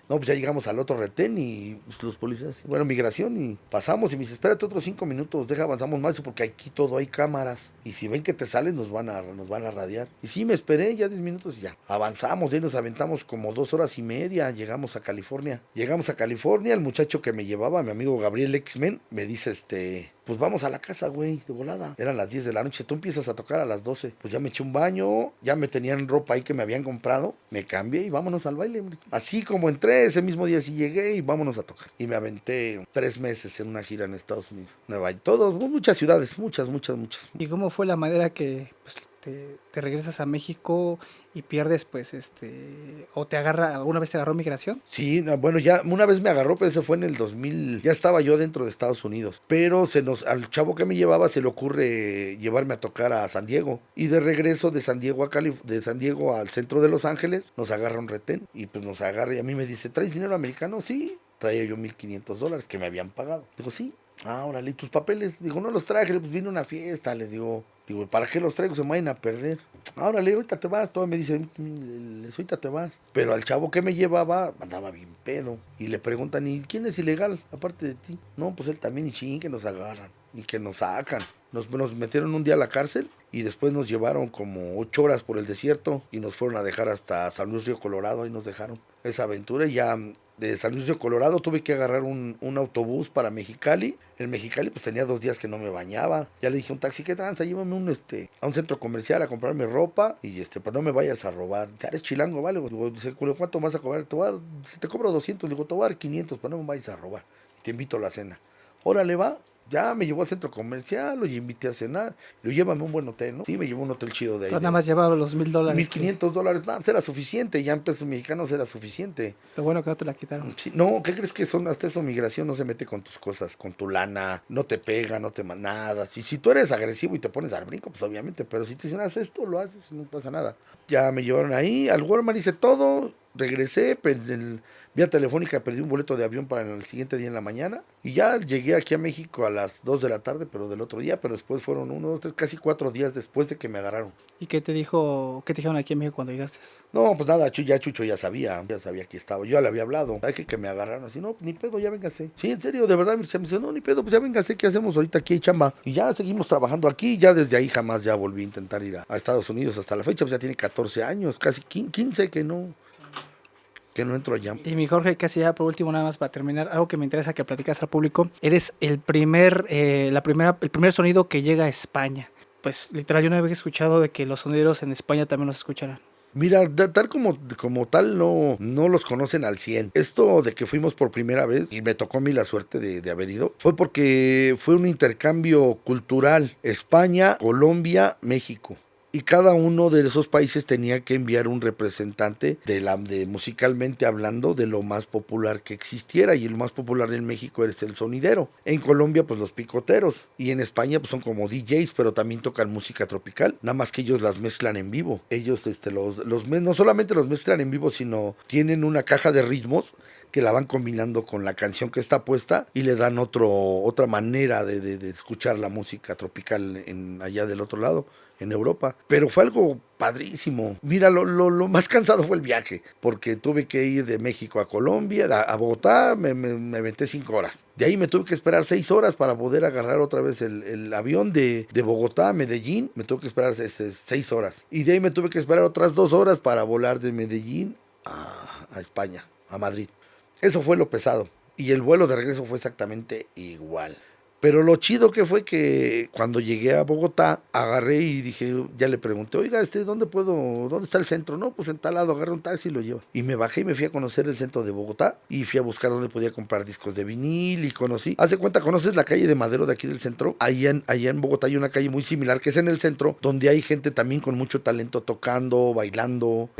Speaker 1: No, pues ya llegamos al otro retén y pues, los policías, bueno, migración y pasamos y me dice, espérate otros 5 minutos, avanzamos más porque aquí todo hay cámaras. Y si ven que te sales nos van a radiar. Y sí, me esperé ya 10 minutos y ya. Avanzamos, ya nos aventamos como 2 horas y media, llegamos a California. El muchacho que me llevaba, mi amigo Gabriel X-Men, me dice, pues vamos a la casa, güey, de volada. Eran las 10 de la noche, tú empiezas a tocar a las 12. Pues ya me eché un baño, ya me tenían ropa ahí que me habían comprado, me cambié y vámonos al baile. Así como entré, ese mismo día sí llegué y vámonos a tocar. Y me aventé 3 meses en una gira en Estados Unidos, Nueva York, muchas ciudades, muchas.
Speaker 2: ¿Y cómo fue la manera que pues, te regresas a México y pierdes, pues, o alguna vez te agarró migración?
Speaker 1: Sí, bueno, ya una vez me agarró, pero ese fue en el 2000, ya estaba yo dentro de Estados Unidos, pero al chavo que me llevaba se le ocurre llevarme a tocar a San Diego, y de regreso de San Diego de San Diego al centro de Los Ángeles, nos agarra un retén, y pues nos agarra, y a mí me dice, ¿traes dinero americano? Sí, traía yo $1,500 que me habían pagado. Digo, sí. Órale, ¿y tus papeles? Digo, no los traje, pues vine a una fiesta, le digo, ¿para qué los traigo? Se me vayan a perder. Órale, ahorita te vas. Todo me dice, ahorita te vas. Pero al chavo que me llevaba andaba bien pedo. Y le preguntan, ¿y quién es ilegal aparte de ti? No, pues él también, y ching, que nos agarran y que nos sacan. Nos metieron un día a la cárcel y después nos llevaron como 8 horas por el desierto y nos fueron a dejar hasta San Luis Río Colorado. Ahí nos dejaron esa aventura y ya de San Luis Río Colorado tuve que agarrar un autobús para Mexicali. En Mexicali pues tenía 2 días que no me bañaba. Ya le dije a un taxi, ¿qué tranza? Llévame a un centro comercial a comprarme ropa y pues no me vayas a robar. ¿Eres chilango, vale? Dice, ¿cuánto vas a cobrar? Si te cobro 200, digo, te voy a dar 500, pero no me vayas a robar. Te invito a la cena. Órale, va. Ya me llevó al centro comercial, lo invité a cenar, lo llévame a un buen hotel, ¿no? Sí, me llevó a un hotel chido de ahí.
Speaker 2: Pero nada más llevaba los $1,000.
Speaker 1: $1,500, no, pues era suficiente, ya en pesos mexicanos era suficiente.
Speaker 2: Lo bueno que no te la quitaron.
Speaker 1: Sí, no, ¿qué crees que son? Hasta eso migración no se mete con tus cosas, con tu lana, no te pega, no te manda nada. Si tú eres agresivo y te pones al brinco, pues obviamente, pero si te dicen, haz esto, lo haces, no pasa nada. Ya me llevaron ahí, al Walmart hice todo, regresé, vía telefónica perdí un boleto de avión para el siguiente día en la mañana y ya llegué aquí a México a las 2 de la tarde, pero del otro día, pero después fueron 1, 2, 3, casi 4 días después de que me agarraron.
Speaker 2: ¿Y qué te dijeron aquí en México cuando llegaste?
Speaker 1: No, pues nada, Chucho ya sabía que estaba, yo ya le había hablado, hay que me agarraron así, no, ni pedo, ya véngase. Sí, en serio, de verdad, me dice, no, ni pedo, pues ya véngase, ¿qué hacemos ahorita aquí, chamba? Y ya seguimos trabajando aquí, ya desde ahí jamás ya volví a intentar ir a Estados Unidos hasta la fecha, pues ya tiene 14 años, casi 15 que no entro allá.
Speaker 2: Y mi Jorge, casi ya por último, nada más para terminar, algo que me interesa que platicas al público, eres el primer sonido que llega a España. pues literal yo no había escuchado de que los sonideros en España también los escucharan.
Speaker 1: Mira, tal como tal no los conocen al 100. Esto de que fuimos por primera vez y me tocó a mí la suerte de haber ido, fue porque fue un intercambio cultural. España, Colombia, México. Y cada uno de esos países tenía que enviar un representante de musicalmente hablando de lo más popular que existiera, y el más popular en México es el sonidero. En Colombia pues los picoteros, y en España pues son como DJs, pero también tocan música tropical, nada más que ellos las mezclan en vivo. Ellos no solamente los mezclan en vivo, sino tienen una caja de ritmos que la van combinando con la canción que está puesta y le dan otra manera de escuchar la música tropical allá del otro lado, en Europa. Pero fue algo padrísimo. Mira, lo más cansado fue el viaje, porque tuve que ir de México a Colombia, a Bogotá, me aventé 5 horas. De ahí me tuve que esperar 6 horas para poder agarrar otra vez el avión de Bogotá a Medellín. Me tuve que esperar 6 horas. Y de ahí me tuve que esperar otras 2 horas para volar de Medellín a España, a Madrid. Eso fue lo pesado. Y el vuelo de regreso fue exactamente igual. Pero lo chido que fue que cuando llegué a Bogotá, agarré y dije, ya le pregunté, oiga, ¿dónde está el centro? No, pues en tal lado, agarré un taxi y lo llevo. Y me bajé y me fui a conocer el centro de Bogotá y fui a buscar dónde podía comprar discos de vinil y conocí. Haz de cuenta, ¿conoces la calle de Madero de aquí del centro? Allá en Bogotá hay una calle muy similar que es en el centro, donde hay gente también con mucho talento tocando, bailando,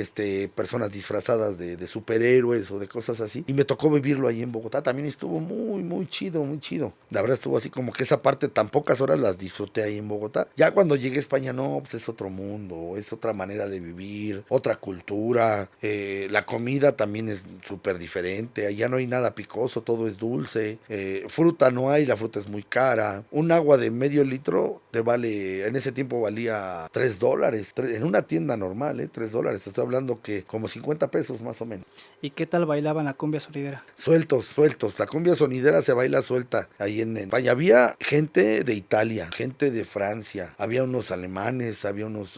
Speaker 1: personas disfrazadas de superhéroes o de cosas así. Y me tocó vivirlo ahí en Bogotá. También estuvo muy, muy chido, muy chido. La verdad estuvo así como que esa parte tan pocas horas las disfruté ahí en Bogotá. Ya cuando llegué a España, no, pues es otro mundo, es otra manera de vivir, otra cultura. La comida también es súper diferente. Allá no hay nada picoso, todo es dulce. Fruta no hay, la fruta es muy cara. Un agua de medio litro te vale, en ese tiempo valía $3. En una tienda normal, $3. Te estoy hablando que como 50 pesos más o menos.
Speaker 2: ¿Y qué tal bailaban la cumbia sonidera?
Speaker 1: Sueltos. La cumbia sonidera se baila suelta ahí en España. Había gente de Italia, gente de Francia, había unos alemanes, había unos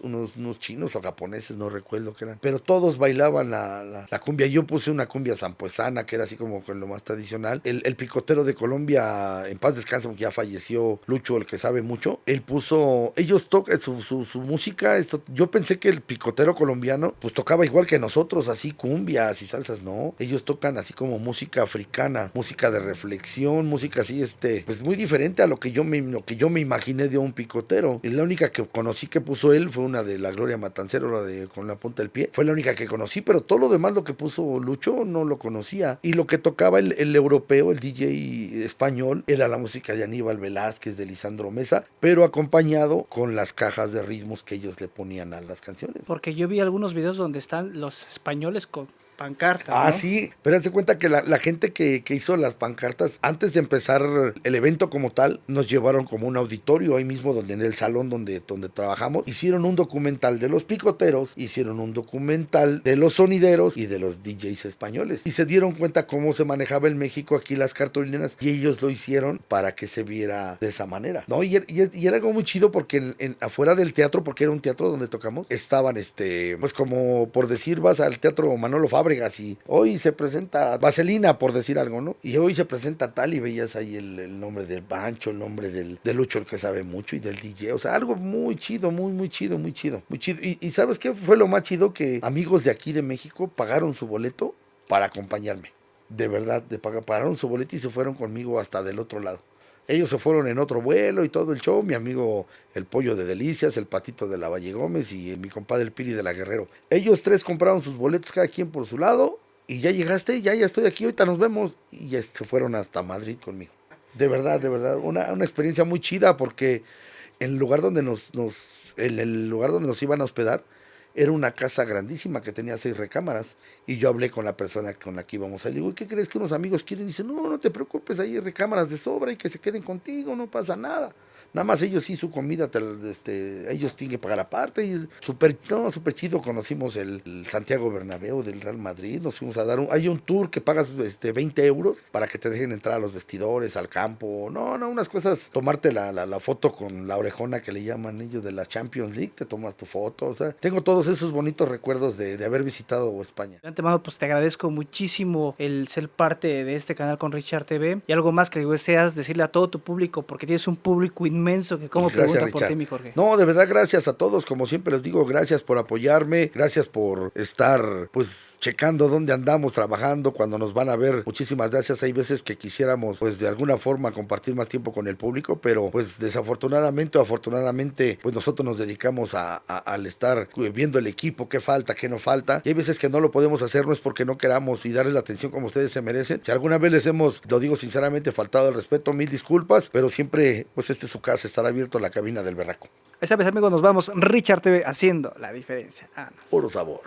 Speaker 1: chinos o japoneses, no recuerdo qué eran, pero todos bailaban la cumbia. Yo puse una cumbia zampuesana, que era así como con lo más tradicional. El picotero de Colombia, en paz descanse, porque ya falleció Lucho, el que sabe mucho, él puso, ellos tocan su música. Yo pensé que el picotero colombiano pues tocaba igual que nosotros, así cumbias y salsas. No, ellos tocan así como música africana, música de reflexión, música así, pues muy diferente a lo que yo me imaginé de un picotero. Y la única que conocí que puso él fue una de la Gloria Matancero, la de Con la punta del pie. Fue la única que conocí, pero todo lo demás, lo que puso Lucho, no lo conocía. Y lo que tocaba el europeo, el DJ español, era la música de Aníbal Velázquez, de Lisandro Mesa, pero acompañado con las cajas de ritmos que ellos le ponían a las canciones.
Speaker 2: Porque yo vi algunos videos donde están los españoles con pancartas,
Speaker 1: Ah,
Speaker 2: ¿no?
Speaker 1: sí, pero hazte cuenta que la gente que hizo las pancartas, antes de empezar el evento como tal, nos llevaron como un auditorio ahí mismo, en el salón donde trabajamos. Hicieron un documental de los picoteros, hicieron un documental de los sonideros y de los DJs españoles. Y se dieron cuenta cómo se manejaba en México aquí las cartulinas, y ellos lo hicieron para que se viera de esa manera, ¿no? Y era algo muy chido porque afuera del teatro, porque era un teatro donde tocamos, estaban, pues como por decir, vas al teatro Manolo Fabregas y hoy se presenta Vaselina, por decir algo, ¿no? Y hoy se presenta tal, y veías ahí el nombre del Pancho, el nombre de Lucho, el que sabe mucho, y del DJ. O sea, algo muy chido, muy, muy chido, muy chido, muy chido. Y ¿sabes qué fue lo más chido? Que amigos de aquí de México pagaron su boleto para acompañarme. De verdad, pagaron su boleto y se fueron conmigo hasta del otro lado. Ellos se fueron en otro vuelo y todo el show. Mi amigo el Pollo de Delicias, el Patito de la Valle Gómez y mi compadre el Piri de la Guerrero. Ellos tres compraron sus boletos cada quien por su lado. Y ya llegaste, ya estoy aquí, ahorita nos vemos. Y ya se fueron hasta Madrid conmigo. De verdad, una experiencia muy chida, porque en el lugar donde el lugar donde nos iban a hospedar era una casa grandísima que tenía 6 recámaras. Y yo hablé con la persona con la que íbamos. Le digo, ¿qué crees que unos amigos quieren? Y dice, no te preocupes, ahí hay recámaras de sobra y que se queden contigo, no pasa nada. Nada más ellos sí, su comida, ellos tienen que pagar aparte. Y súper chido. Conocimos el Santiago Bernabéu del Real Madrid. Nos fuimos a dar hay un tour que pagas 20 euros para que te dejen entrar a los vestidores, al campo. No, unas cosas. Tomarte la foto con la orejona que le llaman ellos de la Champions League. Te tomas tu foto. O sea, tengo todos esos bonitos recuerdos de haber visitado España.
Speaker 2: De antemano, pues te agradezco muchísimo el ser parte de este canal con Richard TV. Y algo más que deseas decirle a todo tu público, porque tienes un público inmenso inmenso que como
Speaker 1: Gracias,
Speaker 2: pregunta por
Speaker 1: Richard.
Speaker 2: ti, mi Jorge.
Speaker 1: No, de verdad, gracias a todos. Como siempre les digo, gracias por apoyarme. Gracias por estar, pues, checando dónde andamos trabajando, cuando nos van a ver. Muchísimas gracias. Hay veces que quisiéramos, pues, de alguna forma compartir más tiempo con el público, pero, pues, desafortunadamente o afortunadamente, pues, nosotros nos dedicamos al estar viendo el equipo, qué falta, qué no falta. Y hay veces que no lo podemos hacer, no es porque no queramos y darles la atención como ustedes se merecen. Si alguna vez les hemos, lo digo sinceramente, faltado el respeto, mil disculpas, pero siempre, pues, este es su casa, estará abierto la cabina del Berraco.
Speaker 2: Esta vez, amigos, nos vamos. Richard TV haciendo la diferencia.
Speaker 1: Puro sabor.